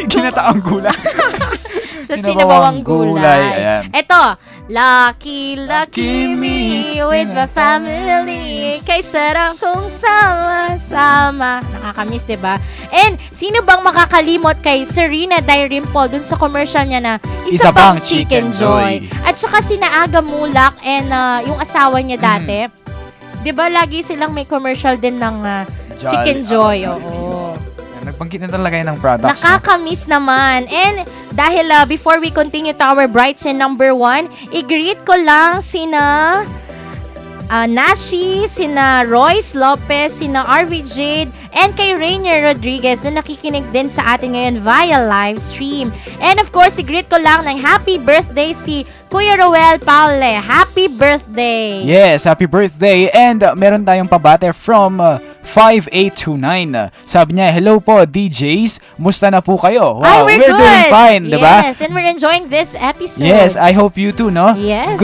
ginataang gulay.
Sa sinabawang gulay.
Ayan.
Ito, lucky me with my family. Kay sarap kong sama-sama. Nakakamiss, diba? And sino bang makakalimot kay Serena Dairimple dun sa commercial niya na isa pang Chicken Joy. At saka sina Aga Mulak and yung asawa niya dati. Diba lagi silang may commercial din ng Chicken Joy. Oo.
Nagbanggit na talaga yun ng products.
Nakakamiss naman. And dahil before we continue to our Brights and number 1, i-greet ko lang sina Nashi, sina Royce Lopez, sina RV Jade, and kay Rainier Rodriguez na nakikinig din sa atin ngayon via live stream. And of course, i-greet ko lang ng happy birthday si Kuya Roel Paule. Happy birthday!
Yes, happy birthday! And meron tayong pabate from 5829. Sabi niya, hello po DJs, musta na po kayo? Wow,
we're
doing
good.
fine, diba?
Yes, and we're enjoying this episode.
Yes, I hope you too, no?
Yes.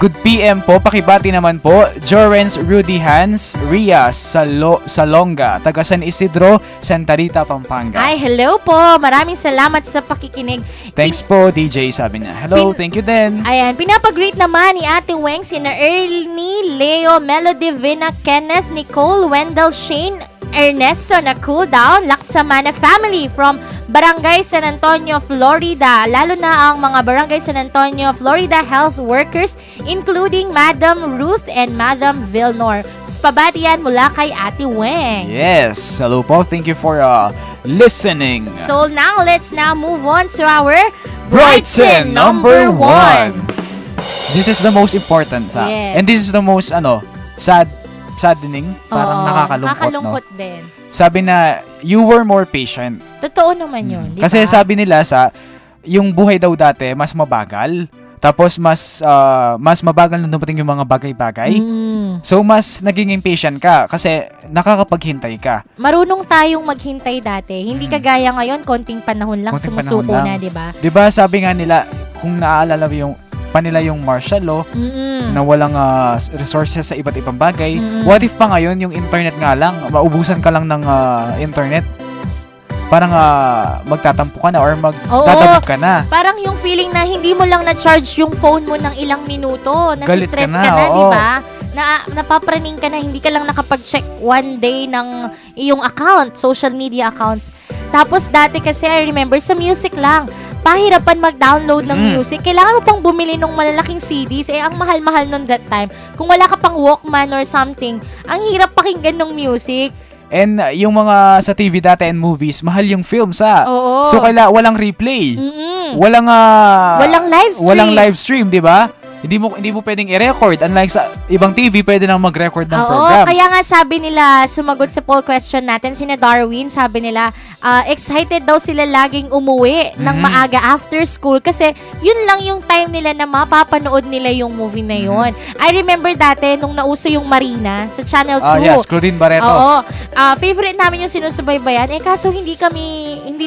Good PM po, pakibati naman po, Jorens Rudy Hans, Ria Salonga, taga San Isidro, Santa Rita, Pampanga.
Ay, hello po. Maraming salamat sa pakikinig.
Thanks po, DJ, sabi niya. Hello, thank you din.
Ayan, pinapag-greet naman ni Ate Weng, sina Ernie, Leo, Melody, Vina, Kenneth, Nicole, Wendell, Shane, Ernesto na Cool Down, Laksamana family from Barangay San Antonio, Florida. Lalo na ang mga Barangay San Antonio, Florida health workers, including Madam Ruth and Madam Vilnor. Pabati yan mula kay Ate Weng.
Yes, hello po. Thank you for listening.
So now, let's now move on to our
Brighton number 1. This is the most important,
Yes.
and this is the most saddening, parang nakakalungkot,
no? Din.
Sabi na, you were more patient.
Totoo naman yun, di ba?
Kasi sabi nila yung buhay daw dati, mas mabagal. Tapos, mas mabagal nung dumating yung mga bagay-bagay. So, mas naging impatient ka kasi nakakapaghintay ka.
Marunong tayong maghintay dati. Hindi kagaya ngayon, konting panahon lang, sumusuko na, di ba?
Di ba, sabi nga nila, kung naaalala yung martial law, na walang resources sa iba't ibang bagay. What if pa ngayon, yung internet nga lang, maubusan ka lang ng internet? Parang magtatampo ka na or magtatabog ka na.
Parang yung feeling na hindi mo lang na-charge yung phone mo ng ilang minuto. Nasistress ka na, di ba? Napapraning ka na, hindi ka lang nakapag-check one day ng iyong account, social media accounts. Tapos dati kasi, I remember, sa music lang, pahirapan mag-download ng music. Kailangan mo pang bumili ng malalaking CDs. Ang mahal-mahal nun that time. Kung wala ka pang Walkman or something, ang hirap pakinggan ng music.
And yung mga sa TV dati and movies, mahal yung films So walang replay. Walang
live stream.
Walang live stream, di ba? Hindi mo pwedeng i-record. Unlike sa ibang TV, pwede nang mag-record ng
Oo,
programs.
kaya nga sabi nila, sumagot sa poll question natin, sina Darwin, sabi nila, excited daw sila laging umuwi ng maaga after school kasi yun lang yung time nila na mapapanood nila yung movie na yun. I remember dati, nung nauso yung Marina sa Channel 2.
Yes, Claudine Barreto.
Oo. Favorite namin yung sinusubaybayan. Kaso hindi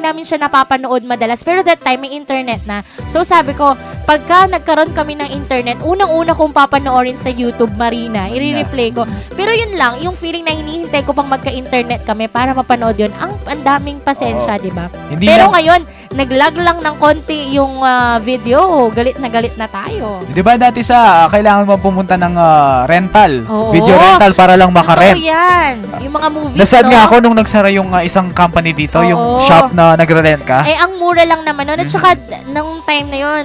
namin siya napapanood madalas. Pero that time, may internet na. So sabi ko, pagka nagkaroon kami ng internet, unang-una kong papanoorin sa YouTube, Marina. I-replay ko. Pero yun lang, yung feeling na hinihintay ko pang magka-internet kami para mapanood yun. Ang daming pasensya, di ba? Pero ngayon, nag-lag lang ng konti yung video. Galit na tayo.
Di ba dati kailangan mo pumunta ng rental,
Oo.
video rental para lang makarent.
Totoo yan. Yung mga movies,
Nasad nga ako nung nagsara yung isang company dito,
Oo.
yung shop na nagre-rent ka.
ang mura lang naman nun. At saka, nung time na yun,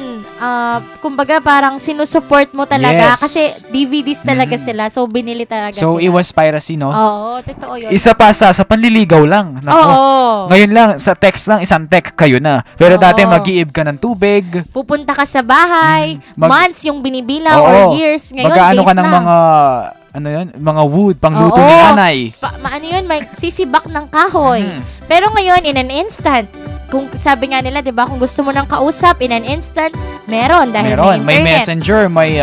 kumbaga parang sinusupport mo talaga.
Yes.
Kasi DVDs talaga sila. So, binili talaga
So,
sila.
it was piracy, no?
Oo, totoo yun.
Isa pa sa panliligaw lang. Naku.
Oo.
Ngayon lang, sa text lang, isang text kayo na. Pero
Oo.
dati, mag-iib ka ng tubig.
Pupunta ka sa bahay, months yung binibilang
Oo.
or years. Ngayon,
Mag-aano ka
days
ng
lang.
mga wood, pangluto
Oo.
ni nanay.
Ano yun, may sisibak ng kahoy. Pero ngayon, in an instant, kung sabi nga nila, 'di ba, kung gusto mo ng kausap in an instant, meron dahil
Meron, may
internet.
Messenger, may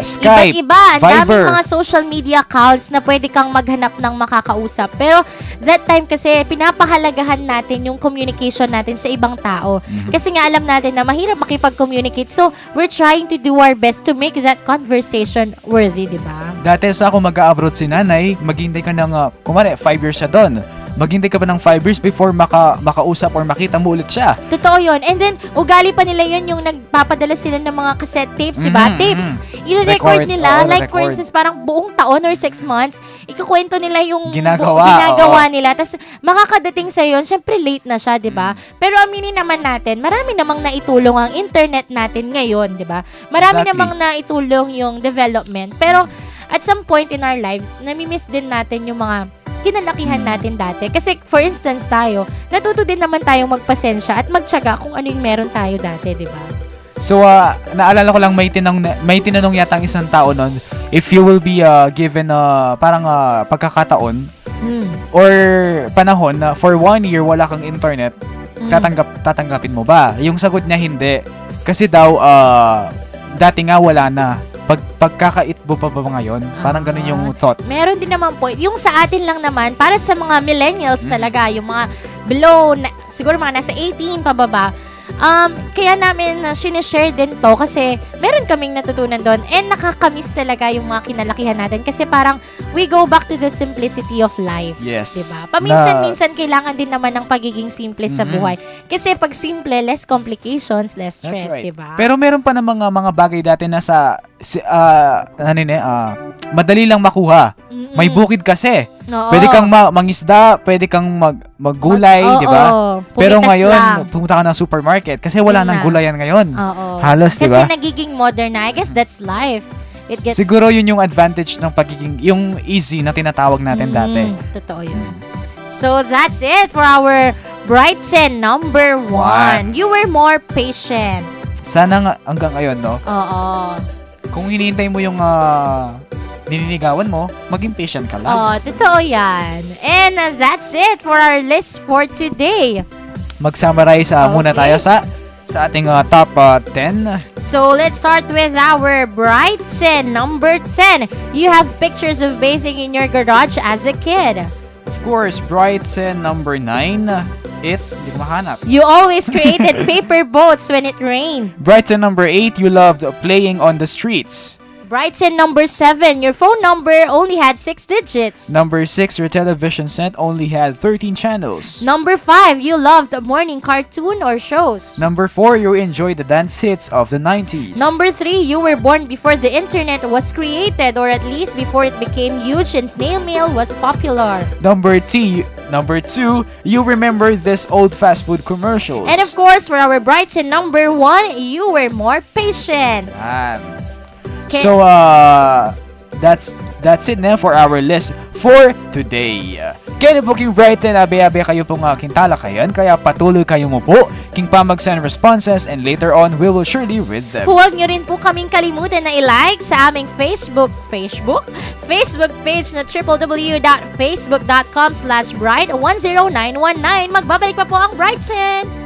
Skype,
Iba-iba, ang daming
Viber.
mga social media accounts na pwede kang maghanap ng makakausap. Pero that time kasi pinapahalagahan natin yung communication natin sa ibang tao. Kasi nga alam natin na mahirap makipag-communicate. So, we're trying to do our best to make that conversation worthy, 'di ba?
Dati sa ako mag-abroad si nanay, maghintay ka ng, kumare, 5 years siya doon. Maghintay ka pa ng 5 years before makausap or makita mo ulit siya.
Totoo yun. And then, ugali pa nila yun yung nagpapadala sila ng mga cassette tapes, di ba? Tapes. I-record
Record.
nila.
Oo,
Like, for
record.
instance, parang buong taon or 6 months, ikukwento nila yung
Ginagawa,
nila. Tapos, makakadating sa yun, syempre late na siya, di ba? Pero aminin naman natin, marami namang naitulong ang internet natin ngayon, di ba? Marami
Exactly.
namang naitulong yung development. Pero, at some point in our lives, namimiss din natin yung mga kinalakihan natin dati. Kasi, for instance, tayo, natuto din naman tayong magpasensya at magtiyaga kung ano yung meron tayo dati, di ba?
So, naalala ko lang may tinanong yata ang isang tao nun, if you will be given parang pagkakataon or panahon na for 1 year wala kang internet, tatanggapin mo ba? Yung sagot niya hindi. Kasi daw, dati nga wala na. Pagkakait mo pa ba ngayon? Parang ganun yung thought.
Meron din naman po. Yung sa atin lang naman, para sa mga millennials talaga, yung mga below, siguro mga nasa 18 pababa, kaya namin sinishare din to kasi meron kaming natutunan doon and nakakamiss talaga yung mga kinalakihan natin kasi parang we go back to the simplicity of life.
Yes.
Diba? Paminsan-minsan kailangan din naman ng pagiging simple sa buhay. Kasi pag simple, less complications, less stress,
That's right.
diba?
Pero meron pa ng mga bagay dati na madali lang makuha. May bukid kasi.
Oo.
Pwede kang mangisda, pwede kang maggulay, di ba? Pero
Pumitas
ngayon,
lang.
pumunta ka ng supermarket kasi wala
Yun
nang
na.
gulayan ngayon.
Oo.
Halos, di
Kasi
ba?
nagiging modern na. I guess that's life. It gets
Siguro yun yung advantage ng pagiging, yung easy na tinatawag natin dati.
Totoo yun. So, that's it for our Brighton number 1. You were more patient.
Sana nga hanggang ngayon, no?
Oo.
Kung hinihintay mo yung nininigawan mo, maging patient ka lang.
Oo, totoo yan. And that's it for our list for today.
Mag-summarize muna
Okay.
tayo sa ating top 10.
So, let's start with our Brighton number 10. You have pictures of bathing in your garage as a kid.
Of course, Brighton number 9. It's, hindi ko mahanap.
You always created paper boats when it rained.
Brighton number 8, you loved playing on the streets.
Brighton number 7, your phone number only had 6 digits.
Number 6, your television set only had 13 channels.
Number 5, you loved morning cartoon or shows.
Number 4, you enjoyed the dance hits of the 90s.
Number 3, you were born before the internet was created, or at least before it became huge and snail mail was popular.
Number 2, you remember this old fast food commercials.
And of course, for our Brighton number 1, you were more patient. Okay.
So, that's it na for our list for today. Kaya po king Brighton, abe-abe kayo pong kintalakayan, kaya patuloy kayo mo po king pa mag-send responses and later on, we will surely read them.
Huwag nyo rin po kaming kalimutan na i-like sa aming Facebook page na www.facebook.com/bright10919. Magbabalik pa po ang Brighton!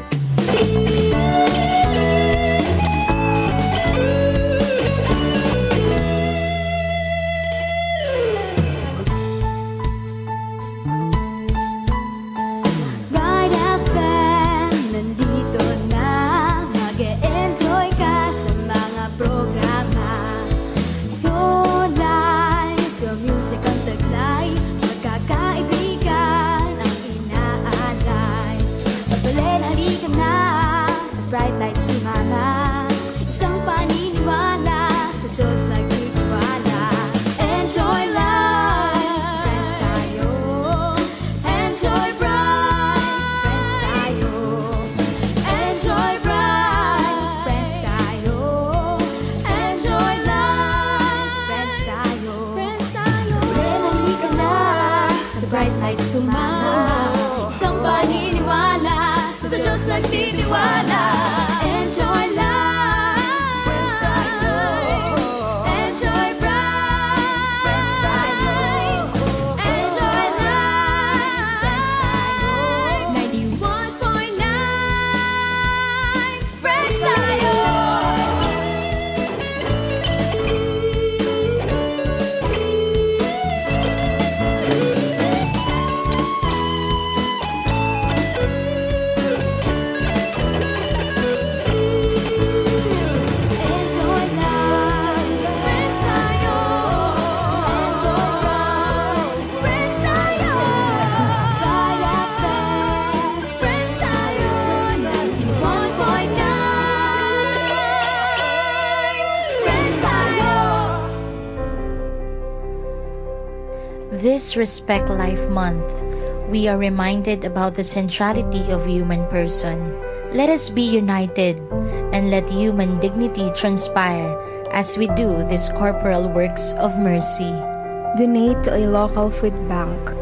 This Respect Life Month, we are reminded about the centrality of human person. Let us be united and let human dignity transpire as we do these corporal works of mercy.
Donate to a local food bank.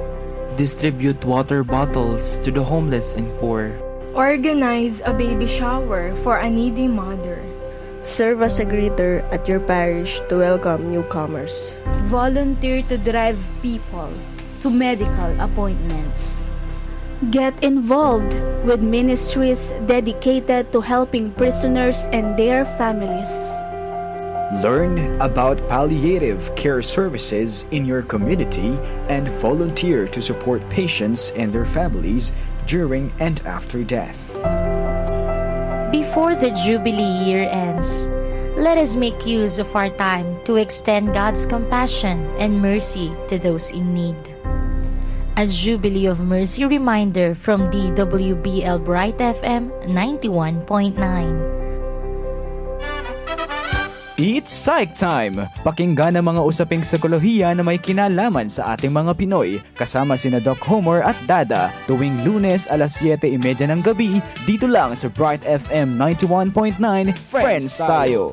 Distribute water bottles to the homeless and poor.
Organize a baby shower for a needy mother.
Serve as a greeter at your parish to welcome newcomers.
Volunteer to drive people to medical appointments.
Get involved with ministries dedicated to helping prisoners and their families.
Learn about palliative care services in your community and volunteer to support patients and their families during and after death.
Before the Jubilee year ends, let us make use of our time to extend God's compassion and mercy to those in need. A Jubilee of Mercy reminder from DWBL Bright FM 91.9.
It's Psych Time! Pakinggan ang mga usaping psikolohiya na may kinalaman sa ating mga Pinoy kasama sina Doc Homer at Dada tuwing Lunes alas 7:30 ng gabi dito lang sa Bright FM 91.9 Friends Tayo!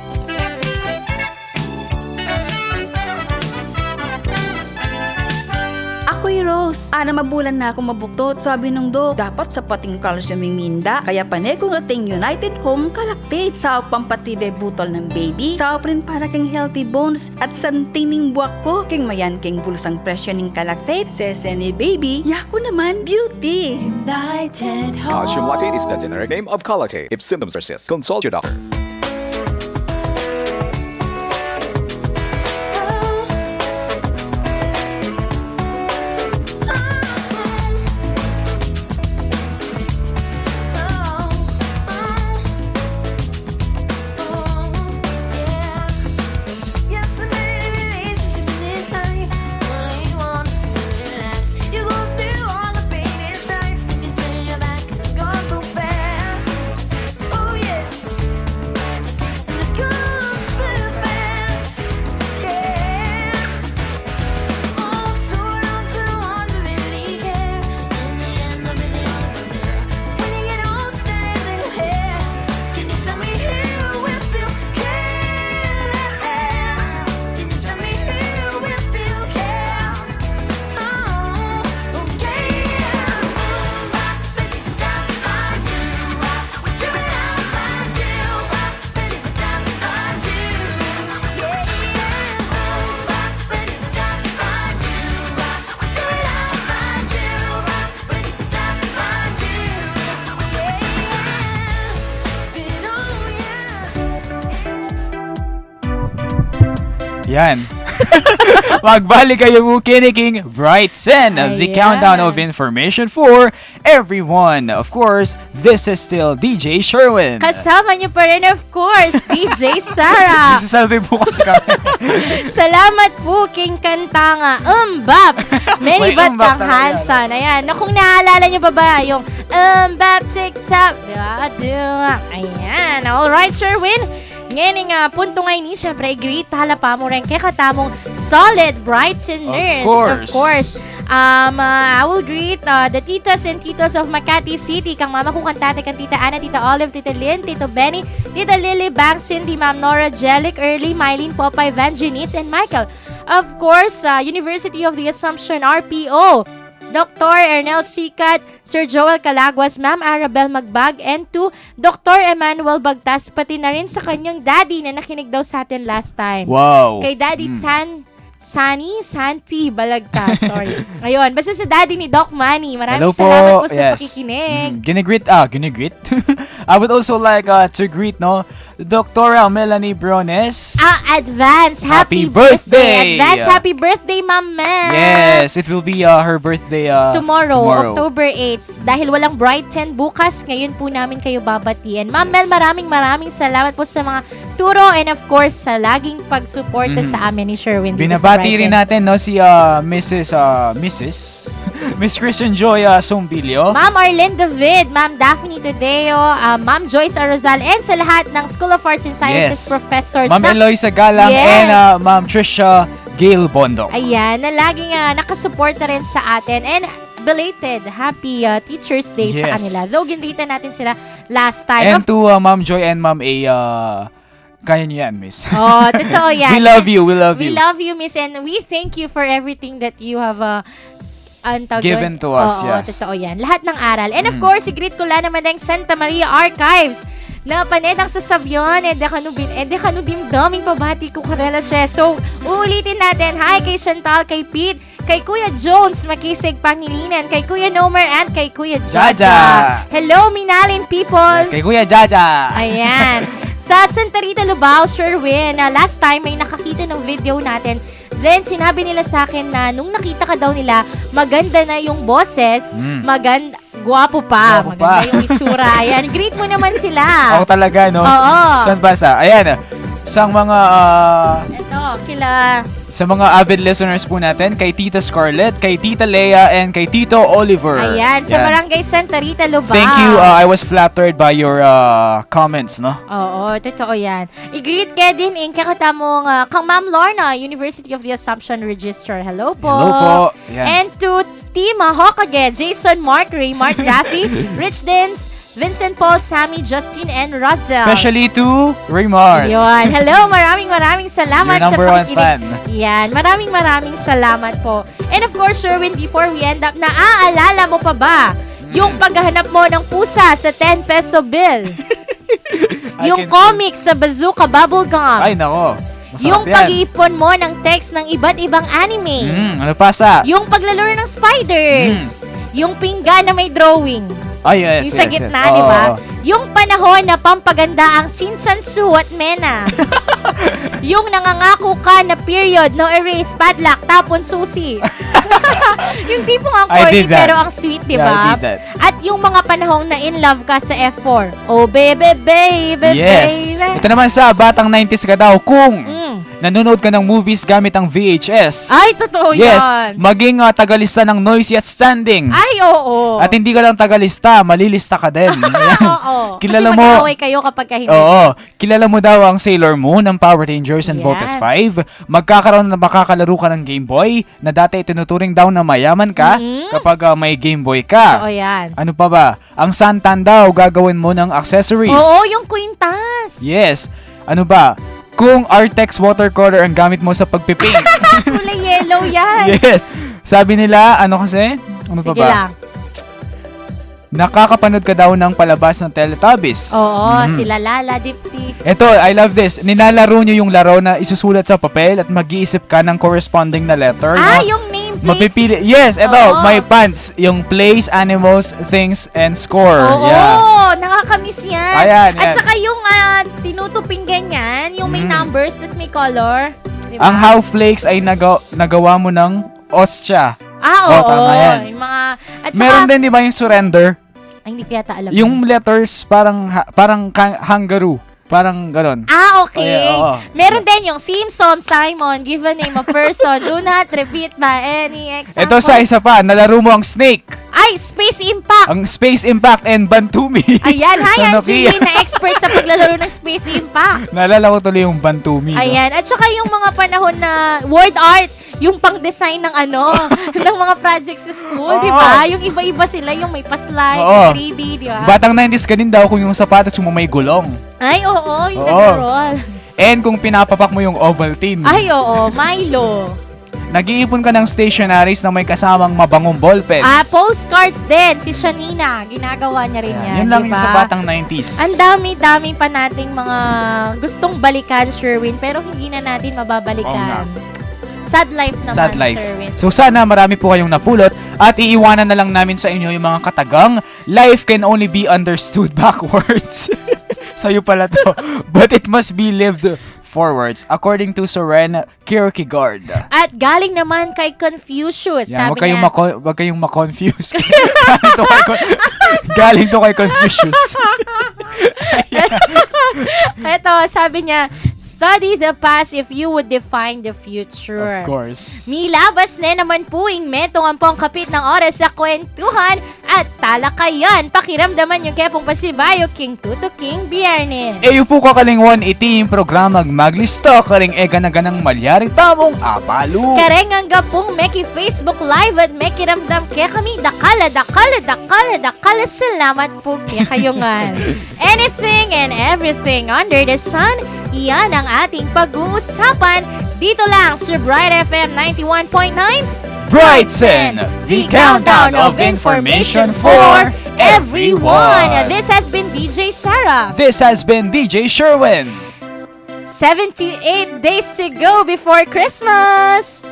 Ako'y Rose. Mabulan na ako mabuktot. Sabi ng dok, dapat sapating calcium yung minda. Kaya panay kong ating United Home Kalactate. Sa pampatibe butol ng baby. Sa prin para kang healthy bones. At santining buwak ko. King mayan king bulsang presyo ng Kalactate. Sese ni baby. Yako naman, beauty.
United Home. Calcium Lactate is the generic name of Kalactate. If symptoms persist, consult your doctor.
Yan. Magbalik kayo mo kiniking Brighton, the countdown of information for everyone. Of course, this is still DJ Sherwin.
Kasama niyo pa rin, of course, DJ Sarah.
Isasalve po kasi kami.
Salamat po, King Kantanga. Umbap. Many bat kang Hansan. Ayan. Na kung naaalala niyo pa ba yung Umbap, TikTok. Ayan. Alright, Sherwin. Ngayon punto ngayon ni, syempre, great talapa mo rin kay katamong solid Brightoners. Of course. I will greet the titas and titos of Makati City. Kang mama kong kantate, kang tita Ana, tita Olive, tita Lynn, tito Benny, tita Lily, Bank, Cindy, Ma'am Nora, Jelic, Early, Mylene, Popeye, Van Janitz, and Michael. Of course, University of the Assumption, RPO. Dr. Ernel Sikat, Sir Joel Calaguas, Ma'am Arabel Magbag, and to Dr. Emmanuel Bagtas, pati na rin sa kanyang daddy na nakinig daw sa atin last time.
Wow!
Kay Daddy Santi Balagta, sorry. Ayun, basta sa daddy ni Doc Manny. Maraming salamat po sa pakikinig.
Ginigreet. I would also like to greet, Dr. Melanie Brones.
Advance happy birthday! Advance happy birthday, Ma'am Mel!
Yes, it will be her birthday
tomorrow, October 8. Dahil walang Brighton bukas, ngayon po namin kayo babatiin. Ma'am Mel, maraming salamat po sa mga turo and of course sa laging pagsuporta sa amin ni Sherwin.
Binabati rin natin si Miss Christian Joy Sumbilio.
Ma'am Arlene David, Ma'am Daphne Tadeo, Ma'am Joyce Arozal, and sa lahat ng School of Arts and Sciences professors.
Ma'am Eloisa Galang and Ma'am Trisha Gail Bondo.
Ayan, na laging nakasupport na rin sa atin. And belated happy Teacher's Day sa kanila. Though ginrita natin sila last time.
And to Ma'am Joy and Ma'am A, kaya niyo yan, Miss.
Oh, totoo yan.
We love you.
We love you, Miss, and we thank you for everything that you have
given to us.
Oo, totoo yan. Lahat ng aral. And of course, i-greet ko lang naman ang Santa Maria Archives na panedang sa Savion, kanubim daming pabati ko karela siya. So, uulitin natin. Hi kay Chantal, kay Pete, kay Kuya Jones, Makisig Pangilinan, kay Kuya Nomer, and kay Kuya Jaja. Hello, Minalin people.
Yes, kay Kuya Jaja.
Ayan. Sa Santa Rita, Lubao, Sherwin, last time may nakakita ng video natin. Then, sinabi nila sa akin na nung nakita ka daw nila, maganda na yung boses, gwapo pa. Maganda yung itsura. Ayan, greet mo naman sila.
Ako talaga, no?
Oo.
Saan ba sa? Ayan, sang mga... Sa mga avid listeners po natin, kay Tita Scarlett, kay Tita Leia, and kay Tito Oliver.
Ayan, sa Barangay Santa Rita, Lubao.
Thank you. I was flattered by your comments, no?
Oo, totoo yan. I-greet ka din kakatamong kang Ma'am Lorna, University of the Assumption Register. Hello po.
Hello po. Yan.
And to Team Hokage, Jason, Mark, Ray, Mark, Rafi, Rich Dance, Vincent, Paul, Sammy, Justin, and Russell.
Especially to Raymar.
Yun. Hello, maraming salamat
sa pakikinig. Your number 1 fan.
Yan, maraming salamat po. And of course, Sherwin, before we end up, naaalala mo pa ba yung paghahanap mo ng pusa sa 10 peso bill? Yung comics sa Bazooka Bubblegum?
Ay, nako. Masarap
yung pag-iipon mo ng text ng iba't ibang anime.
Ano pa sa?
Yung paglalaro ng spiders. Yung pinggan na may drawing.
Ay, yes,
yung sa gitna, di ba? Yung panahon na pampaganda ang Chinchansu at Mena. Yung nangangako ka na period, no erase, padlock, tapon, susi. Yung tipong ang corny pero ang sweet, di ba? At yung mga panahong na in love ka sa F4. Oh, baby, baby, baby.
Ito naman sa batang 90s ka daw, kung nanonood ka ng movies gamit ang VHS.
Ay, totoo yan.
Yes, maging tagalista ng noisy at standing.
Ay, oo.
At hindi ka lang tagalista, malilista ka din.
Oo.
Kilala
kasi mag-away kayo kapag hindi.
Oo. Kilala mo daw ang Sailor Moon ng Power Rangers and Voltes 5. Magkakaroon na makakalaro ka ng Game Boy na dati itinuturing daw na mayaman ka kapag may Game Boy ka.
Oo, yan.
Ano pa ba? Ang Santan daw gagawin mo ng accessories.
Oo, yung quintas.
Yes. Ano ba? Kung Artex watercolor ang gamit mo sa pagpipink.
Kulay yellow yan.
Yes. Sabi nila, ano kasi? Ano pa ba?
Sige lang.
Nakakapanood ka daw ng palabas ng Teletubbies.
Oo, sila Lala, Dipsy.
Ito, I love this. Nilalaro nyo yung laro na isusulat sa papel at mag-iisip ka ng corresponding na letter.
Yung name, place.
Mapipili. Yes, ito, may pants. Yung place, animals, things, and score.
Oo, nakakamiss yan.
Ayan,
At saka yung tinutuping ganyan, yung may numbers, tas may color. Diba?
Ang half flakes ay nagawa mo ng ostya.
Oo.
Tama yan.
Yung mga, at saka,
Meron din, di ba, yung surrender?
Ay, hindi ko yata alam.
Yung letters, parang kangaroo. Parang ganon.
Okay.
Oo.
Meron din yung Simon, give a name of person, do not repeat by any example.
Ito sa isa pa, nalaro mo ang snake.
Ay, Space Impact.
Ang Space Impact and Bantumi.
Ayan, hi
Sa
Angie,
Nokia.
na expert sa paglalaro ng Space Impact.
Naalala ko tuloy yung Bantumi.
Ayan, at saka yung mga panahon na word art, yung pang-design ng ng mga projects sa school, di ba? Yung iba-iba sila, yung may pa-slide, 3D, di ba?
Batang 90s ka din daw kung yung sapatos mo may gulong.
Ay, oo, yung nag-roll.
And kung pinapapak mo yung Ovaltine.
Ay, oo, Milo.
Nag-iipon ka ng stationaries na may kasamang mabangong ballpen.
Postcards din. Si Shanina, ginagawa niya rin yan.
Yun lang
diba?
yung sa batang 90s.
Ang dami-dami pa nating mga gustong balikan, Sherwin, pero hindi na natin mababalikan. Sad life naman,
Sad life.
Sherwin.
So sana marami po kayong napulot at iiwanan na lang namin sa inyo yung mga katagang life can only be understood backwards. Sa'yo pala to. But it must be lived forwards according to Soren Kierkegaard.
At galing naman kay Confucius.
Yan,
sabi niya,
wag kayong ma-confuse. Galing to kay Confucius.
Ito, sabi niya, study the past if you would define the future.
Of course.
Milabas na naman po inmentong ang kapit ng oras sa kwentuhan at talakayan. Pakiramdaman yung kepong pasibayo, King Tuto King Biernes.
Eyo po kakalingwan iti yung programag maglisto karing ganang malyaring tamong apalo.
Kareng ang gapong Meki Facebook Live at Meki Ramdam kaya kami dakala. Salamat po kaya kayongan. Anything and everything under the sun, iyan ang ating pag-uusapan dito lang sa Bright FM 91.9
Brighton, the countdown of information for everyone.
This has been DJ Sarah.
This has been DJ Sherwin.
78 days to go before Christmas.